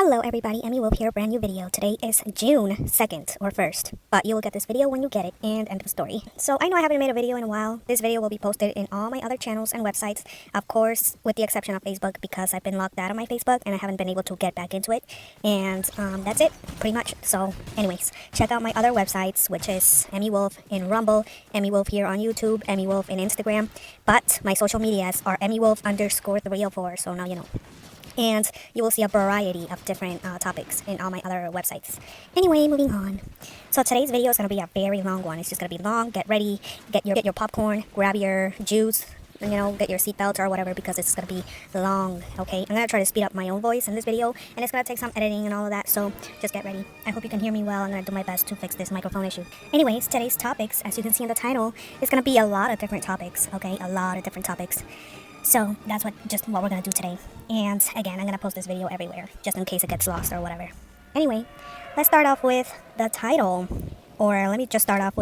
Hello everybody, EmyyWolf here, brand new video. Today is June 2nd or 1st, but you will get this video when you get it, and end of story. So I know I haven't made a video in a while. This video will be posted in all my other channels and websites, of course, with the exception of Facebook, because I've been locked out of my Facebook and I haven't been able to get back into it. And that's it, pretty much. So anyways, check out my other websites, which is EmyyWolf in Rumble, EmyyWolf here on YouTube, EmyyWolf in Instagram, but my social medias are EmyyWolf_304, so now you know. And you will see a variety of different topics in all my other websites. Anyway, moving on. So today's video is going to be a very long one. It's just going to be long. Get ready, get your popcorn, grab your juice, get your seatbelt or whatever, because it's going to be long, okay? I'm going to try to speed up my own voice in this video, and it's going to take some editing and all of that, so just get ready. I hope you can hear me well. I'm going to do my best to fix this microphone issue. Anyways, today's topics, as you can see in the title, is going to be a lot of different topics, okay? A lot of different topics. So that's what we're going to do today. And again, I'm going to post this video everywhere, just in case it gets lost or whatever. Anyway, let's start off with the title. Or let me start off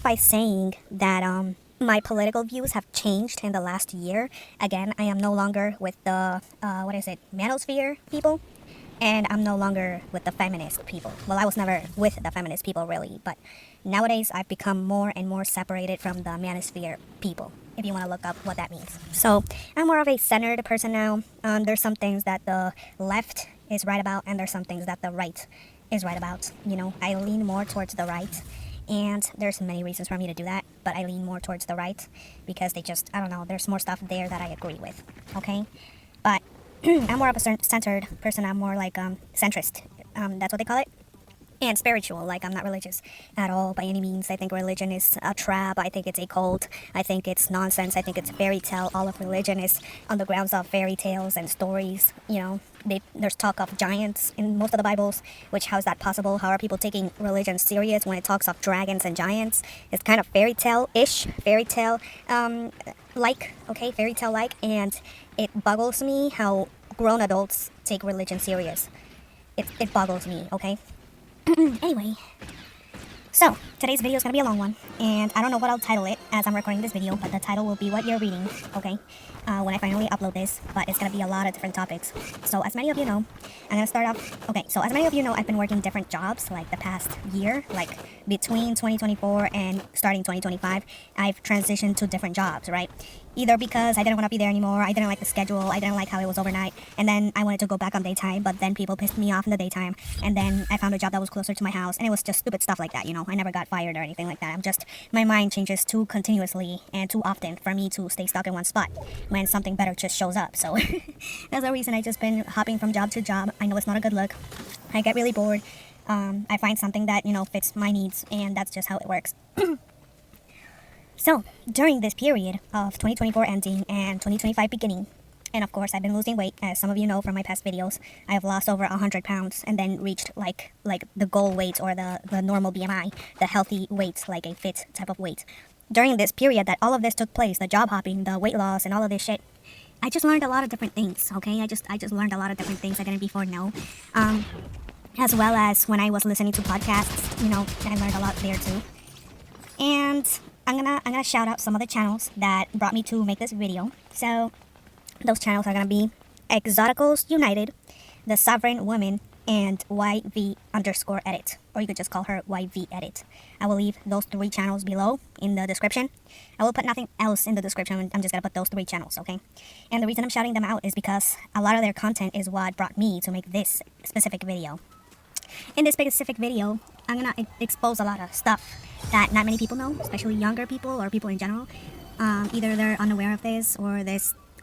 by saying that my political views have changed in the last year. Again, I am no longer with the, manosphere people. And I'm no longer with the feminist people. Well, I was never with the feminist people, really. But nowadays, I've become more and more separated from the manosphere people, if you want to look up what that means. So I'm more of a centered person now. There's some things that the left is right about, and there's some things that the right is right about. I lean more towards the right. And there's many reasons for me to do that. But I lean more towards the right because there's more stuff there that I agree with. Okay? But I'm more of a centered person. I'm more like centrist. That's what they call it. And spiritual. Like, I'm not religious at all by any means. I think religion is a trap. I think it's a cult. I think it's nonsense. I think it's fairy tale. All of religion is on the grounds of fairy tales and stories. There's talk of giants in most of the Bibles, which how is that possible? How are people taking religion serious when it talks of dragons and giants? It's kind of fairy tale-ish, fairy tale-like, and it boggles me how grown adults take religion serious. It boggles me, okay? Anyway, so today's video is going to be a long one, and I don't know what I'll title it as I'm recording this video, but the title will be what you're reading, okay, when I finally upload this, but it's going to be a lot of different topics. So as many of you know, I've been working different jobs, like the past year, like between 2024 and starting 2025, I've transitioned to different jobs, right? Either because I didn't want to be there anymore, I didn't like the schedule, I didn't like how it was overnight, and then I wanted to go back on daytime, but then people pissed me off in the daytime, and then I found a job that was closer to my house, and it was just stupid stuff like that, I never got fired or anything like that. My mind changes too continuously and too often for me to stay stuck in one spot when something better just shows up. So that's the reason I just been hopping from job to job. I know it's not a good look. I get really bored. I find something that, fits my needs, and that's just how it works. So, during this period of 2024 ending and 2025 beginning, and of course I've been losing weight, as some of you know from my past videos, I have lost over 100 pounds and then reached like the goal weight or the normal BMI, the healthy weight, like a fit type of weight. During this period that all of this took place, the job hopping, the weight loss, and all of this shit, I just learned a lot of different things, okay? I just learned a lot of different things I didn't before know. As well as when I was listening to podcasts, I learned a lot there too. And I'm gonna shout out some of the channels that brought me to make this video. So those channels are gonna be Exoticals United, The Sovereign Woman, and YV_edit, or you could just call her YV Edit. I will leave those 3 channels below in the description. I will put nothing else in the description. I'm just gonna put those 3 channels, okay? And the reason I'm shouting them out is because a lot of their content is what brought me to make this specific video. In this specific video, I'm gonna expose a lot of stuff that not many people know, especially younger people or people in general. Either they're unaware of this, or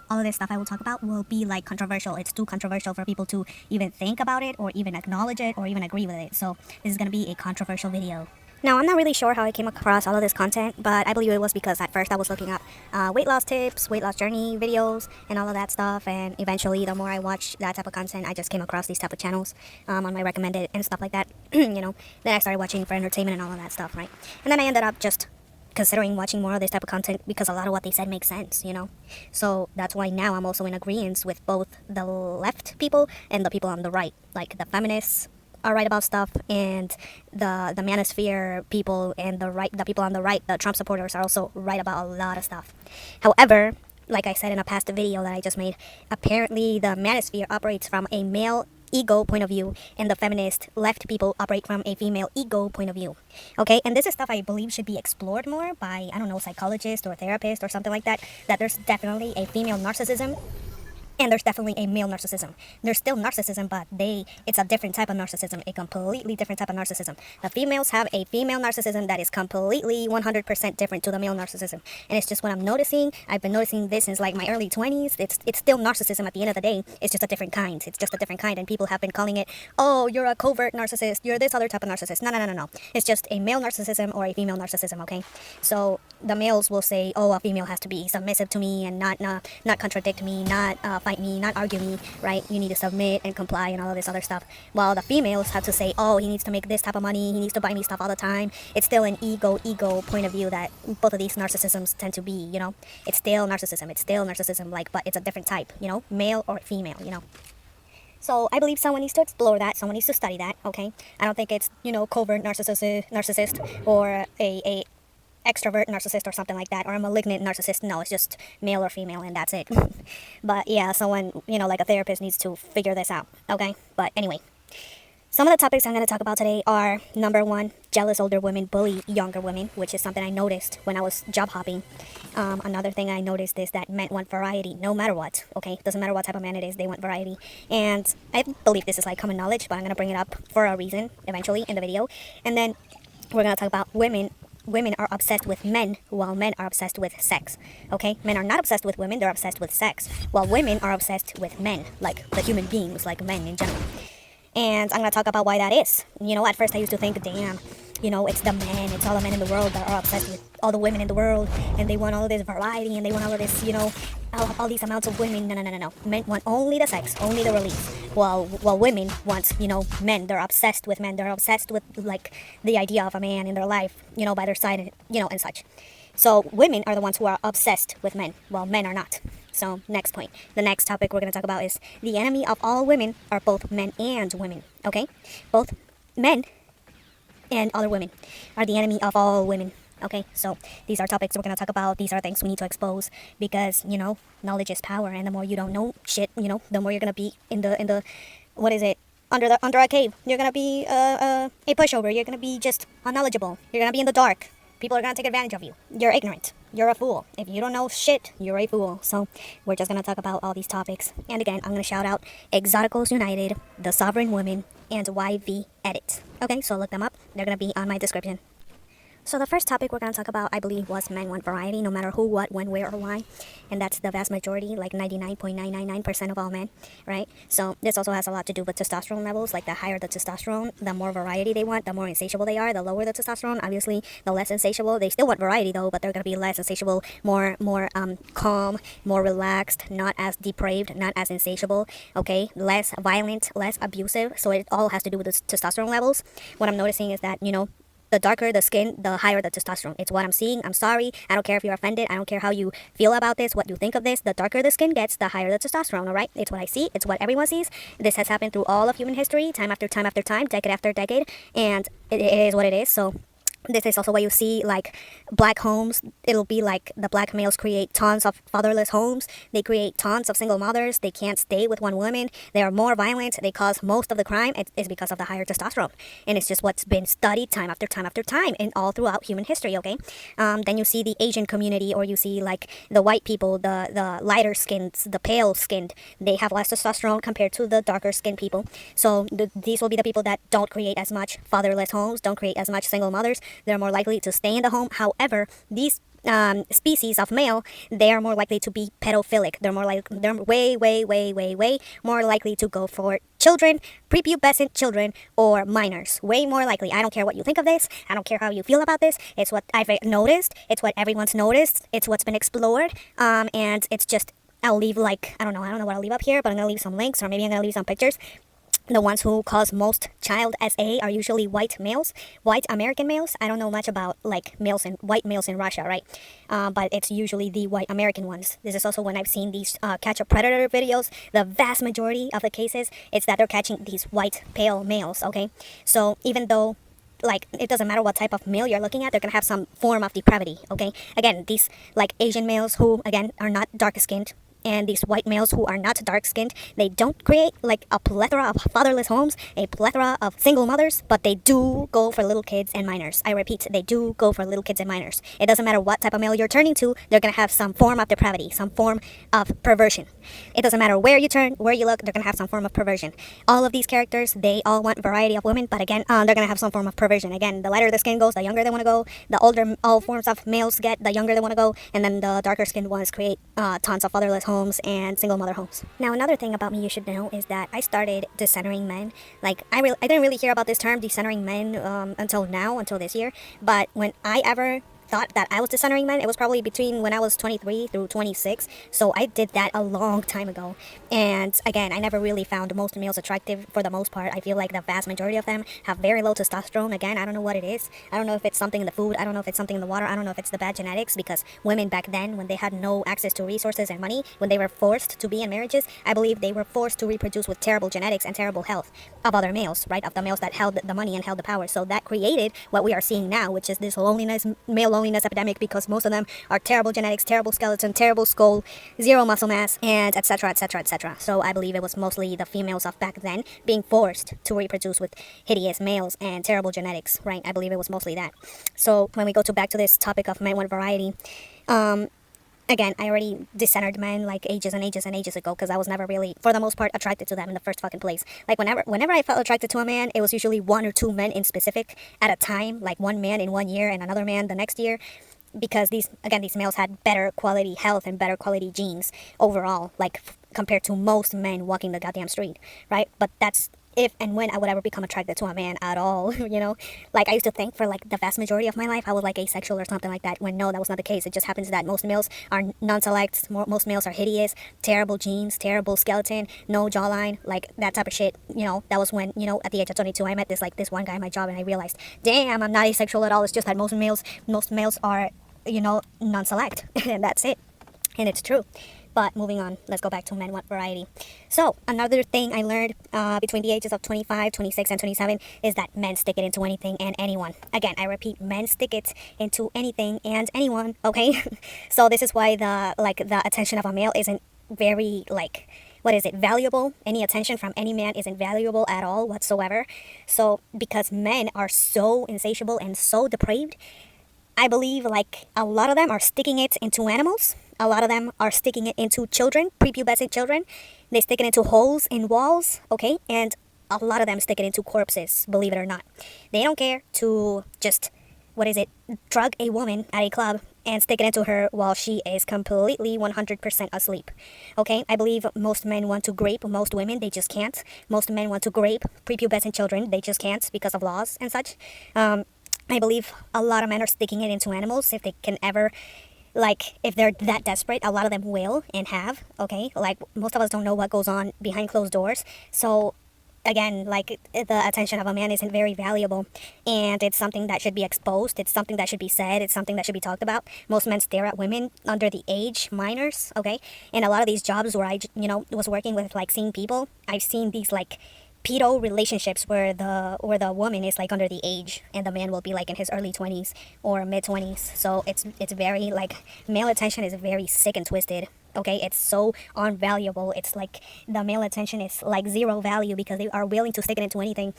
all of this stuff I will talk about will be like controversial. It's too controversial for people to even think about it, or even acknowledge it, or even agree with it. So this is gonna be a controversial video. Now, I'm not really sure how I came across all of this content, but I believe it was because at first I was looking up weight loss tips, weight loss journey videos, and all of that stuff, and eventually the more I watched that type of content, I just came across these type of channels on my recommended and stuff like that, Then I started watching for entertainment and all of that stuff, right? And then I ended up just considering watching more of this type of content because a lot of what they said makes sense, So that's why now I'm also in agreement with both the left people and the people on the right, like the feminists are right about stuff, and the manosphere people and the people on the right, the Trump supporters, are also right about a lot of stuff. However, like I said in a past video that I just made, apparently the manosphere operates from a male ego point of view, and the feminist left people operate from a female ego point of view. Okay, and this is stuff I believe should be explored more by, I don't know, psychologists or therapists or something like that, that there's definitely a female narcissism and there's definitely a male narcissism. There's still narcissism, but it's a different type of narcissism, a completely different type of narcissism. The females have a female narcissism that is completely 100% different to the male narcissism. And it's just what I'm noticing. I've been noticing this since like my early 20s. It's still narcissism at the end of the day. It's just a different kind. It's just a different kind. And people have been calling it, oh, you're a covert narcissist. You're this other type of narcissist. No. It's just a male narcissism or a female narcissism, okay? So the males will say, oh, a female has to be submissive to me and not contradict me, not fight me, not argue me, right? You need to submit and comply and all of this other stuff. While the females have to say, oh, he needs to make this type of money, he needs to buy me stuff all the time. It's still an ego point of view that both of these narcissisms tend to be, you know? It's still narcissism, like, but it's a different type, you know? Male or female, you know? So I believe someone needs to explore that. Someone needs to study that, okay? I don't think it's, you know, covert narcissist or a extrovert narcissist or something like that, or a malignant narcissist. No, it's just male or female and that's it. But yeah, someone, you know, like a therapist needs to figure this out, okay? But anyway, some of the topics I'm going to talk about today are, number one, jealous older women bully younger women, which is something I noticed when I was job hopping. Another thing I noticed is that men want variety no matter what, okay? Doesn't matter what type of man it is, they want variety. And I believe this is like common knowledge, but I'm going to bring it up for a reason eventually in the video. And then we're going to talk about women are obsessed with men while men are obsessed with sex, okay? Men are not obsessed with women, they're obsessed with sex, while women are obsessed with men, like the human beings, like men in general. And I'm going to talk about why that is. You know, at first I used to think, damn, you know, it's the men, it's all the men in the world that are obsessed with all the women in the world, and they want all of this variety, and they want all of this, you know, all these amounts of women. No. Men want only the sex, only the release, while women want, you know, men. They're obsessed with men. They're obsessed with, like, the idea of a man in their life, you know, by their side, and, you know, and such. So women are the ones who are obsessed with men, while men are not. So next point. The next topic we're going to talk about is the enemy of all women are both men and women, okay? Both men and other women are the enemy of all women. Okay, so these are topics we're going to talk about. These are things we need to expose because, you know, knowledge is power, and the more you don't know shit, you know, the more you're going to be in the what is it? Under a cave. You're going to be a pushover. You're going to be just unknowledgeable. You're going to be in the dark. People are going to take advantage of you. You're ignorant. You're a fool. If you don't know shit, you're a fool. So we're just going to talk about all these topics. And again, I'm going to shout out Exoticals United, The Sovereign Woman, and YV Edit. Okay, so look them up. They're going to be on my description. So the first topic we're going to talk about, I believe, was men want variety no matter who, what, when, where, or why. And that's the vast majority, like 99.999% of all men, right? So this also has a lot to do with testosterone levels. Like the higher the testosterone, the more variety they want, the more insatiable they are. The lower the testosterone, obviously, the less insatiable. They still want variety though, but they're going to be less insatiable, more calm, more relaxed, not as depraved, not as insatiable, okay? Less violent, less abusive. So it all has to do with the testosterone levels. What I'm noticing is that, you know, the darker the skin, the higher the testosterone. It's what I'm seeing. I'm sorry. I don't care if you're offended. I don't care how you feel about this, what you think of this. The darker the skin gets, the higher the testosterone, all right? It's what I see. It's what everyone sees. This has happened through all of human history, time after time after time, decade after decade, and it is what it is. So this is also why you see, like, black homes. It'll be like the black males create tons of fatherless homes. They create tons of single mothers. They can't stay with one woman. They are more violent. They cause most of the crime. It's because of the higher testosterone. And it's just what's been studied time after time after time and all throughout human history, okay? Then you see the Asian community, or you see, like, the white people, the lighter skinned, the pale skinned. They have less testosterone compared to the darker skinned people. So these will be the people that don't create as much fatherless homes, don't create as much single mothers. They're more likely to stay in the home. However, these species of male, they are more likely to be pedophilic. They're way more likely to go for children, prepubescent children, or minors. Way more likely. I don't care what you think of this. I don't care how you feel about this. It's what I've noticed. It's what everyone's noticed. It's what's been explored. And it's just, I'll leave, like, I don't know what I'll leave up here, but I'm going to leave some links, or maybe I'm going to leave some pictures. The ones who cause most child SA are usually white males, white American males. I don't know much about, like, white males in Russia, right? But it's usually the white American ones. This is also when I've seen these catch a predator videos. The vast majority of the cases, it's that they're catching these white pale males, okay? So even though, like, it doesn't matter what type of male you're looking at, they're gonna have some form of depravity, okay? Again, these, like, Asian males who, again, are not dark skinned, and these white males who are not dark skinned, they don't create like a plethora of fatherless homes, a plethora of single mothers, but they do go for little kids and minors. I repeat, they do go for little kids and minors. It doesn't matter what type of male you're turning to, they're gonna have some form of depravity, some form of perversion. It doesn't matter where you turn, where you look, they're gonna have some form of perversion. All of these characters, they all want variety of women, but again, they're gonna have some form of perversion. Again, the lighter the skin goes, the younger they want to go. The older all forms of males get, the younger they want to go, and then the darker skinned ones create tons of fatherless homes and single mother homes. Now, another thing about me you should know is that I started decentering men. Like, I didn't really hear about this term, decentering men, until now, until this year. But when I ever thought that I was decentering men, it was probably between when I was 23 through 26. So I did that a long time ago. And again, I never really found most males attractive for the most part. I feel like the vast majority of them have very low testosterone. Again, I don't know what it is. I don't know if it's something in the food. I don't know if it's something in the water. I don't know if it's the bad genetics, because women back then, when they had no access to resources and money, when they were forced to be in marriages, I believe they were forced to reproduce with terrible genetics and terrible health of other males, right? Of the males that held the money and held the power. So that created what we are seeing now, which is this male loneliness epidemic, because most of them are terrible genetics, terrible skeleton, terrible skull, zero muscle mass, and etc, etc, etc. So I believe it was mostly the females of back then being forced to reproduce with hideous males and terrible genetics, right? I believe it was mostly that. So when we go back to this topic of men want variety, again, I already decentered men like ages and ages and ages ago, because I was never really, for the most part, attracted to them in the first fucking place. Like, whenever I felt attracted to a man, it was usually one or two men in specific at a time, like one man in 1 year and another man the next year, because these males had better quality health and better quality genes overall, like compared to most men walking the goddamn street, right? But that's if and when I would ever become attracted to a man at all, you know? Like, I used to think for like the vast majority of my life I was like asexual or something like that, when no, that was not the case. It just happens that most males are non-select, most males are hideous, terrible genes, terrible skeleton, no jawline, like that type of shit, you know? That was when, you know, at the age of 22, I met this one guy at my job, and I realized, damn, I'm not asexual at all. It's just that most males are, you know, non-select, and that's it. And it's true. But moving on, let's go back to men want variety. So another thing I learned between the ages of 25, 26, and 27 is that men stick it into anything and anyone. Again, I repeat, men stick it into anything and anyone, okay? So this is why the attention of a male isn't very, like, what is it, valuable. Any attention from any man isn't valuable at all whatsoever. So because men are so insatiable and so depraved, I believe like a lot of them are sticking it into animals. A lot of them are sticking it into children, prepubescent children. They stick it into holes in walls, okay? And a lot of them stick it into corpses, believe it or not. They don't care to just, drug a woman at a club and stick it into her while she is completely 100% asleep, okay? I believe most men want to grape most women, they just can't. Most men want to grape prepubescent children, they just can't because of laws and such. I believe a lot of men are sticking it into animals if they can ever, like, if they're that desperate. A lot of them will and have, okay? Like, most of us don't know what goes on behind closed doors. So, again, like, the attention of a man isn't very valuable, and it's something that should be exposed. It's something that should be said. It's something that should be talked about. Most men stare at women under the age minors, okay? And a lot of these jobs where I, was working with, like, seeing people, I've seen these, like, pedo relationships where the woman is like under the age and the man will be like in his early 20s or mid 20s. So it's very, like, male attention is very sick and twisted, okay? It's so unvaluable. It's like the male attention is like zero value because they are willing to stick it into anything.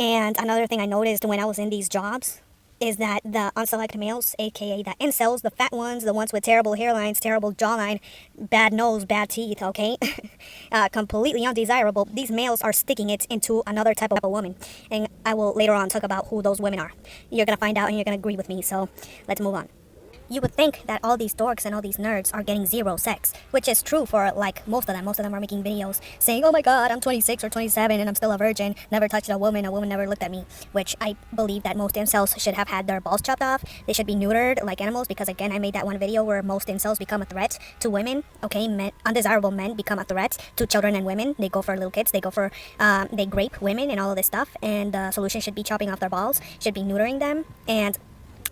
And another thing I noticed when I was in these jobs is that the unselect males, aka the incels, the fat ones, the ones with terrible hairlines, terrible jawline, bad nose, bad teeth, okay? Completely undesirable. These males are sticking it into another type of woman. And I will later on talk about who those women are. You're going to find out and you're going to agree with me, so let's move on. You would think that all these dorks and all these nerds are getting zero sex, which is true for, like, most of them. Most of them are making videos saying, oh my god, I'm 26 or 27 and I'm still a virgin, never touched a woman never looked at me, which I believe that most incels should have had their balls chopped off. They should be neutered like animals, because again, I made that one video where most incels become a threat to women, okay? Undesirable men become a threat to children and women. They go for little kids, they grape women and all of this stuff, and the solution should be chopping off their balls, should be neutering them. And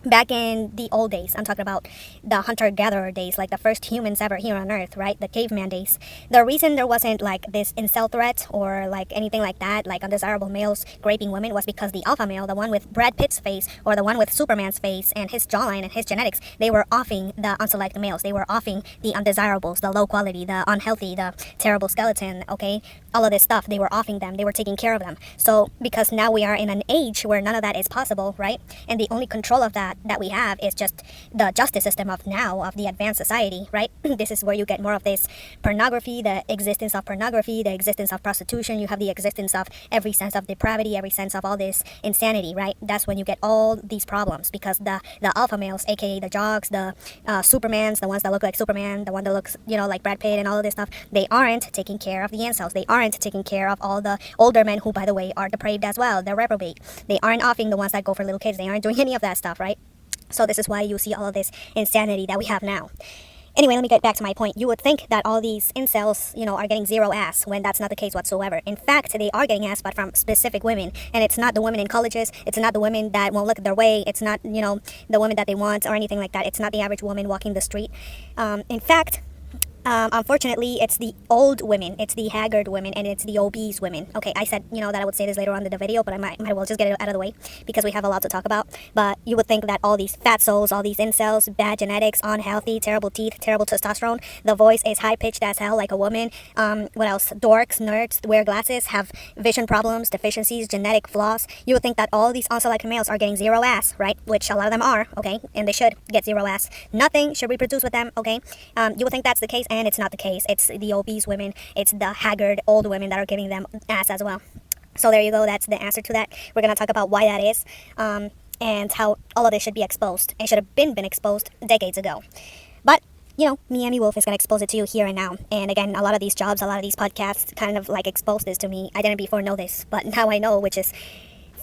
back in the old days, I'm talking about the hunter-gatherer days, like the first humans ever here on Earth, right? The caveman days. The reason there wasn't like this incel threat or like anything like that, like undesirable males raping women, was because the alpha male, the one with Brad Pitt's face or the one with Superman's face and his jawline and his genetics, they were offing the unselect males. They were offing the undesirables, the low quality, the unhealthy, the terrible skeleton, okay? All of this stuff, they were offing them. They were taking care of them. So because now we are in an age where none of that is possible, right? And the only control of that we have is just the justice system of now, of the advanced society, right? This is where you get more of this pornography, the existence of pornography, the existence of prostitution. You have the existence of every sense of depravity, every sense of all this insanity, right? That's when you get all these problems, because the alpha males, aka the jocks, the Supermans, the ones that look like Superman, the one that looks, you know, like Brad Pitt and all of this stuff, they aren't taking care of the incels. They aren't taking care of all the older men who, by the way, are depraved as well. They're reprobate. They aren't offing the ones that go for little kids. They aren't doing any of that stuff, right? So this is why you see all of this insanity that we have now. Anyway, let me get back to my point. You would think that all these incels, you know, are getting zero ass, when that's not the case whatsoever. In fact, they are getting ass, but from specific women. And it's not the women in colleges. It's not the women that won't look their way. It's not, you know, the women that they want or anything like that. It's not the average woman walking the street. In fact, unfortunately, it's the old women, it's the haggard women, and it's the obese women. Okay, I said, you know, that I would say this later on in the video, but I might well just get it out of the way because we have a lot to talk about. But you would think that all these fat souls, all these incels, bad genetics, unhealthy, terrible teeth, terrible testosterone, the voice is high-pitched as hell like a woman, what else, dorks, nerds, wear glasses, have vision problems, deficiencies, genetic flaws. You would think that all these unselected males are getting zero ass, right? Which a lot of them are, okay? And they should get zero ass. Nothing should reproduce with them, okay? You would think that's the case, and it's not the case. It's the obese women, it's the haggard old women that are giving them ass as well. So there you go. That's the answer to that. We're going to talk about why that is, and how all of this should be exposed. It should have been exposed decades ago. But you know, me, EmyyWolf, is going to expose it to you here and now. And again, a lot of these jobs, a lot of these podcasts kind of like exposed this to me. I didn't before know this, but now I know, which is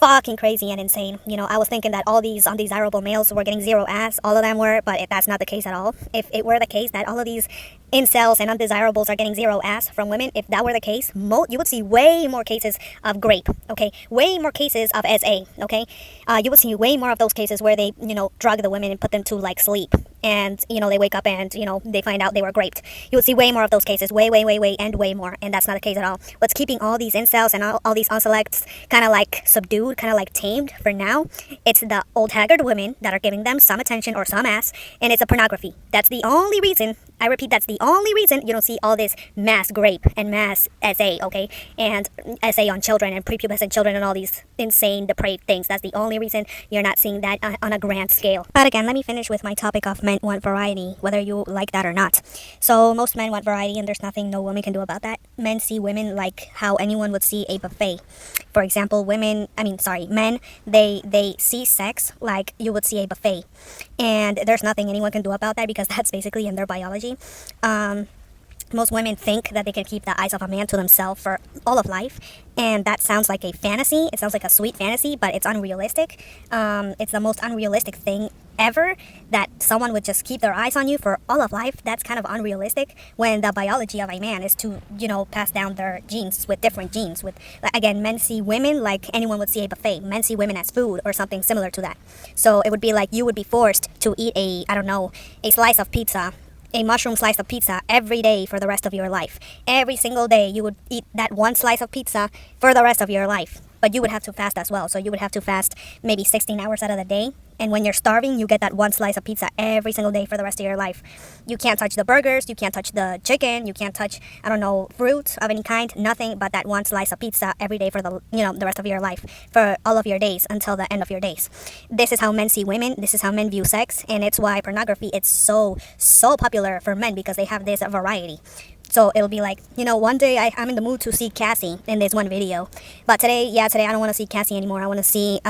fucking crazy and insane. You know, I was thinking that all these undesirable males were getting zero ass. All of them were, but that's not the case at all. If it were the case that all of these incels and undesirables are getting zero ass from women, if that were the case, you would see way more cases of grape, okay? Way more cases of SA, okay? You would see way more of those cases where they, you know, drug the women and put them to, like, sleep. And, you know, they wake up and, you know, they find out they were raped. You would see way more of those cases, way, and way more. And that's not the case at all. What's keeping all these incels and all these unselects kind of like subdued, kind of like tamed for now, it's the old haggard women that are giving them some attention or some ass, and it's a pornography. That's the only reason, I repeat, that's the only reason you don't see all this mass grape and mass SA, okay? And SA on children and prepubescent children and all these insane, depraved things. That's the only reason you're not seeing that on a grand scale. But again, let me finish with my topic of men want variety, whether you like that or not. So most men want variety, and there's nothing no woman can do about that. Men see women like how anyone would see a buffet. For example, men, they see sex like you would see a buffet. And there's nothing anyone can do about that because that's basically in their biology. Most women think that they can keep the eyes of a man to themselves for all of life, and that sounds like a fantasy. It sounds like a sweet fantasy, but it's unrealistic. It's the most unrealistic thing ever, that someone would just keep their eyes on you for all of life. That's kind of unrealistic when the biology of a man is to, you know, pass down their genes with different genes. With, again, men see women like anyone would see a buffet. Men see women as food or something similar to that. So it would be like you would be forced to eat a slice of pizza, a mushroom slice of pizza every day for the rest of your life. Every single day you would eat that one slice of pizza for the rest of your life. But you would have to fast as well. So you would have to fast maybe 16 hours out of the day. And when you're starving, you get that one slice of pizza every single day for the rest of your life. You can't touch the burgers. You can't touch the chicken. You can't touch, fruit of any kind. Nothing but that one slice of pizza every day for the rest of your life. For all of your days until the end of your days. This is how men see women. This is how men view sex. And it's why pornography is so popular for men, because they have this variety. So it'll be like, one day I'm in the mood to see Cassie in this one video. But today I don't want to see Cassie anymore. I want to see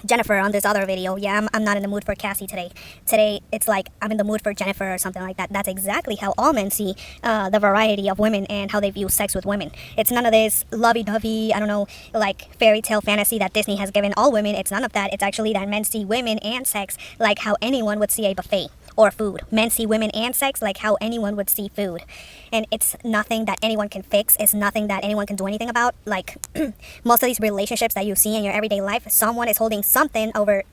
Jennifer on this other video. Yeah, I'm not in the mood for Cassie today. Today, it's like I'm in the mood for Jennifer or something like that. That's exactly how all men see the variety of women and how they view sex with women. It's none of this lovey-dovey, like fairy tale fantasy that Disney has given all women. It's none of that. It's actually that men see women and sex like how anyone would see a buffet or food. Men see women and sex like how anyone would see food. And it's nothing that anyone can fix. It's nothing that anyone can do anything about. Like most of these relationships that you see in your everyday life, someone is holding something over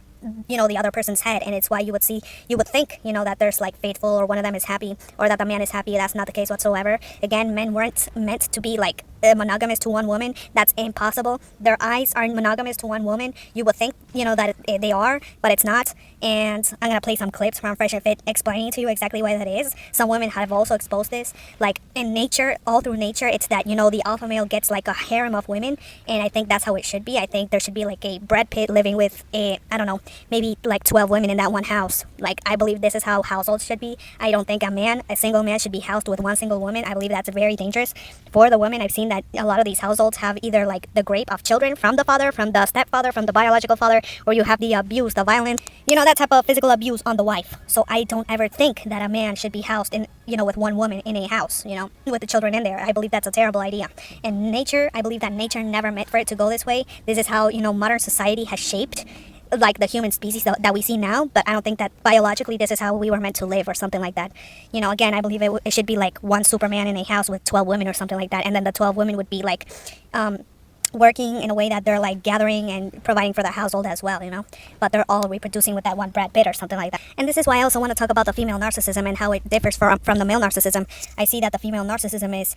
the other person's head, and it's why you would think, that there's like faithful, or one of them is happy, or that the man is happy. That's not the case whatsoever. Again, men weren't meant to be like monogamous to one woman. That's impossible. Their eyes are monogamous to one woman. You would think, that they are, but it's not. And I'm gonna play some clips from Fresh and Fit explaining to you exactly why that is. Some women have also exposed this. Like in nature, all through nature, it's that, the alpha male gets like a harem of women, and I think that's how it should be. I think there should be like a Brad Pitt living with I don't know, maybe like 12 women in that one house. Like, I believe this is how households should be. I don't think a single man should be housed with one single woman. I believe that's very dangerous for the women. I've seen that a lot of these households have either like the rape of children from the father, from the stepfather, from the biological father, or you have the abuse, the violence, that type of physical abuse on the wife. So I don't ever think that a man should be housed in, with one woman in a house, with the children in there. I believe that's a terrible idea. And nature, I believe that nature never meant for it to go this way. This is how, modern society has shaped like the human species that we see now, but I don't think that biologically this is how we were meant to live or something like that. Again, I believe it should be like one Superman in a house with 12 women or something like that, and then the 12 women would be like working in a way that they're like gathering and providing for the household as well, but they're all reproducing with that one Brad Pitt or something like that. And this is why I also want to talk about the female narcissism and how it differs from the male narcissism. I see that the female narcissism is,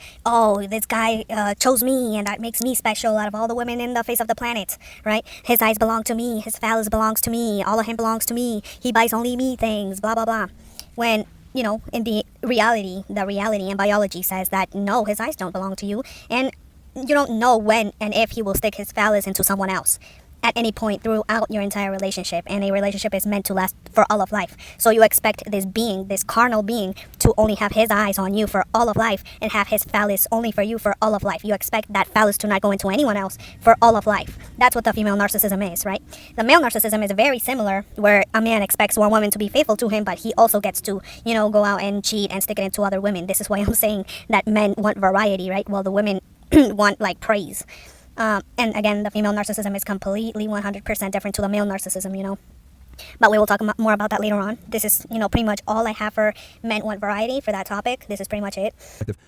this guy chose me and that makes me special out of all the women in the face of the planet, right? His eyes belong to me, his phallus belongs to me, all of him belongs to me, he buys only me things, blah blah blah. When in the reality and biology says that no, his eyes don't belong to you, and you don't know when and if he will stick his phallus into someone else at any point throughout your entire relationship, and a relationship is meant to last for all of life. So you expect this carnal being, to only have his eyes on you for all of life and have his phallus only for you for all of life. You expect that phallus to not go into anyone else for all of life. That's what the female narcissism is, right? The male narcissism is very similar, where a man expects one woman to be faithful to him, but he also gets to, go out and cheat and stick it into other women. This is why I'm saying that men want variety, right? Well, the women want like praise. And again, the female narcissism is completely 100% different to the male narcissism, But we will talk more about that later on. This is, pretty much all I have for men want variety for that topic. This is pretty much it.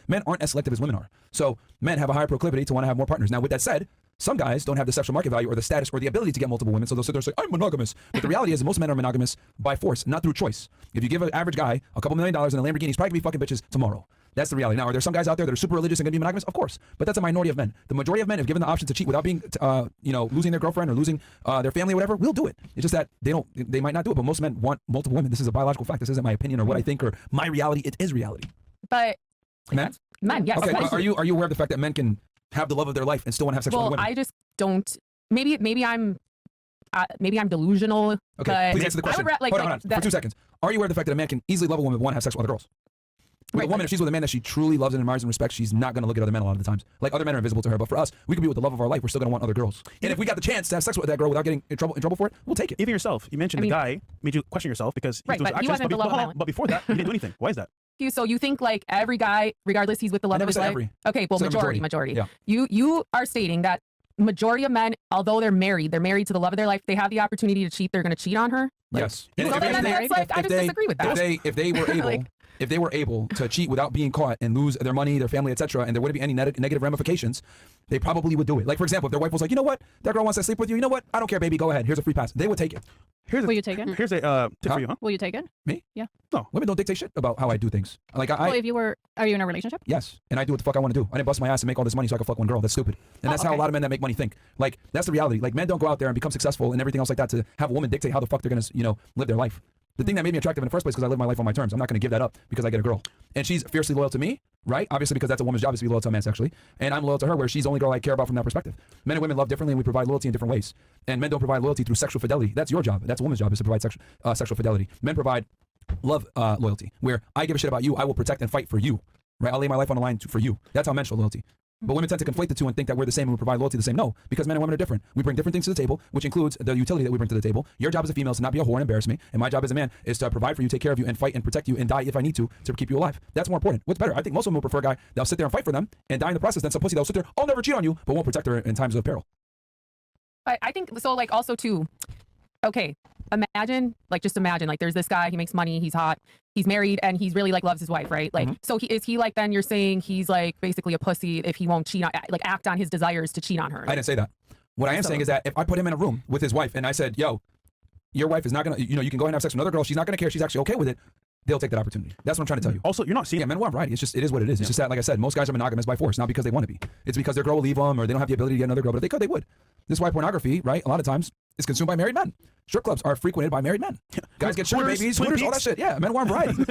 Men aren't as selective as women are. So men have a higher proclivity to want to have more partners. Now, with that said, some guys don't have the sexual market value or the status or the ability to get multiple women, so they'll sit there and say, I'm monogamous. But the reality is that most men are monogamous by force, not through choice. If you give an average guy a couple $1 million and a Lamborghini, he's probably going to be fucking bitches tomorrow. That's the reality. Now, are there some guys out there that are super religious and going to be monogamous? Of course. But that's a minority of men. The majority of men, if given the option to cheat without being, losing their girlfriend or losing their family or whatever, will do it. It's just that they might not do it, but most men want multiple women. This is a biological fact. This isn't my opinion or what I think or my reality. It is reality. But men, yes. Okay, are you aware of the fact that men can have the love of their life and still want to have sex with women? Well, I just don't. Maybe I'm delusional. Okay, please answer the question. Hold on, for 2 seconds. Are you aware of the fact that a man can easily love a woman but want to have sex with other girls? With a woman, if she's with a man that she truly loves and admires and respects, she's not going to look at other men a lot of the times. Like, other men are invisible to her, but for us, we can be with the love of our life. We're still going to want other girls. And if we got the chance to have sex with that girl without getting in trouble for it, we'll take it. Even yourself, you mentioned the guy made you question yourself because he's doing but he actions, wasn't the love of my life. but before that, he didn't do anything. Why is that? So you think like every guy, regardless he's with the love of his life? Okay, well, majority. Yeah. You are stating that majority of men, although they're married to the love of their life, they have the opportunity to cheat. They're going to cheat on her. Yes. I just disagree with that. If they were able. If they were able to cheat without being caught and lose their money, their family, etc., and there wouldn't be any negative ramifications, they probably would do it. Like, for example, if their wife was like, you know what, that girl wants to sleep with you, you know what, I don't care, baby, go ahead, here's a free pass. They would take it. Will you take it? Here's a tip for you, huh? Will you take it? Me? Yeah. No, women don't dictate shit about how I do things. Like, well, are you in a relationship? Yes, and I do what the fuck I want to do. I didn't bust my ass and make all this money so I could fuck one girl. That's stupid. And that's how a lot of men that make money think. Like, that's the reality. Like, men don't go out there and become successful and everything else like that to have a woman dictate how the fuck they're gonna, live their life. The thing that made me attractive in the first place because I live my life on my terms. I'm not going to give that up because I get a girl. And she's fiercely loyal to me, right? Obviously, because that's a woman's job is to be loyal to a man sexually. And I'm loyal to her where she's the only girl I care about from that perspective. Men and women love differently and we provide loyalty in different ways. And men don't provide loyalty through sexual fidelity. That's your job. That's a woman's job is to provide sexual fidelity. Men provide love loyalty where I give a shit about you. I will protect and fight for you, right? I'll lay my life on the line for you. That's how men show loyalty. But women tend to conflate the two and think that we're the same and we provide loyalty the same. No, because men and women are different. We bring different things to the table, which includes the utility that we bring to the table. Your job as a female is to not be a whore and embarrass me. And my job as a man is to provide for you, take care of you, and fight and protect you and die if I need to keep you alive. That's more important. What's better? I think most women will prefer a guy that'll sit there and fight for them and die in the process than some pussy that'll sit there, I'll never cheat on you, but won't protect her in times of peril. I think so. Like also too. Okay, imagine like there's this guy. He makes money. He's hot. He's married and he's really like loves his wife, right? Like, so is he like then you're saying he's like basically a pussy if he won't cheat on, like act on his desires to cheat on her? I didn't say that. What I am saying is that if I put him in a room with his wife and I said, yo, your wife is not gonna, you know, you can go ahead and have sex with another girl. She's not gonna care. She's actually okay with it. They'll take that opportunity. That's what I'm trying to tell you. Also, you're not seeing. Yeah, men want variety. It's just, it is what it is. It's just that, like I said, most guys are monogamous by force, not because they want to be. It's because their girl will leave them, or they don't have the ability to get another girl. But if they could, they would. This is why pornography, right, a lot of times is consumed by married men. Strip clubs are frequented by married men. Guys get sugar babies, hooters, all that shit. Yeah, men want variety.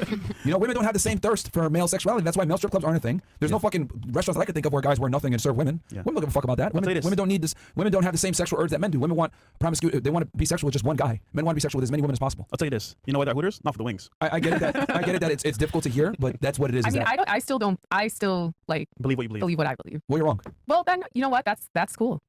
You know, women don't have the same thirst for male sexuality. That's why male strip clubs aren't a thing. There's no fucking restaurants that I could think of where guys wear nothing and serve women. Women don't give a fuck about that. Women don't need this. Women don't have the same sexual urge that men do. Women want promiscuity. They want to be sexual with just one guy. Men want to be sexual with as many women as possible. I'll tell you this. You know why they're Hooters? Not for the wings. I get it that I get it that it's difficult to hear, but that's what it is. I mean, I still like Believe what you believe. believe what I believe. Well, you're wrong. Well, then you know what? That's cool.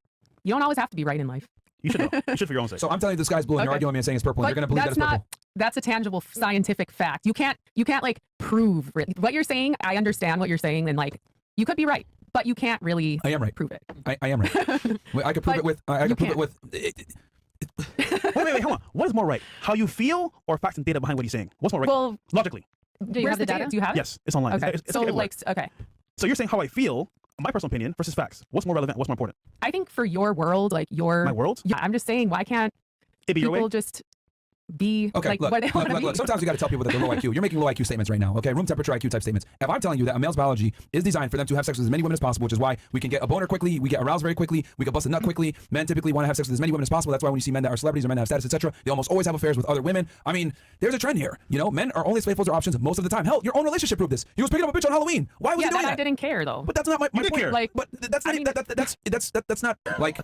You don't always have to be right in life. You should though. You should for your own sake. So I'm telling you the sky's blue, and you're Okay. arguing with me and saying it's purple, and But you're gonna believe that it's purple. that's a tangible scientific fact. You can't like prove what you're saying. I understand what you're saying, and like you could be right, but you can't really I am right. prove it. I am right. I could prove But it with. I you could prove it can't. with. wait, hold on. What is more right? How you feel or facts and data behind what he's saying? What's more right? Well, Logically. Do you where's have the data? Do you have it? Yes, it's online. Okay. It's So everywhere. like, okay. So you're saying how I feel, my personal opinion versus facts. What's more relevant? What's more important? I think for your world, like your My world? Yeah, I'm just saying, why can't It be your way? people just be Okay, like look, what they look, want to look, be? look. Sometimes you got to tell people that they're low IQ. You're making low IQ statements right now. Okay, room temperature IQ type statements. If I'm telling you that a male's biology is designed for them to have sex with as many women as possible, which is why we can get a boner quickly, we get aroused very quickly, we can bust a nut quickly. Men typically want to have sex with as many women as possible. That's why when you see men that are celebrities or men that have status, etc., they almost always have affairs with other women. I mean, there's a trend here. You know, men are only as faithful as their options most of the time. Hell, your own relationship proved this. He was picking up a bitch on Halloween. Why was Yeah, he doing then that? I didn't care though. But that's not my did point. care. Like, but that's not I mean- that's not like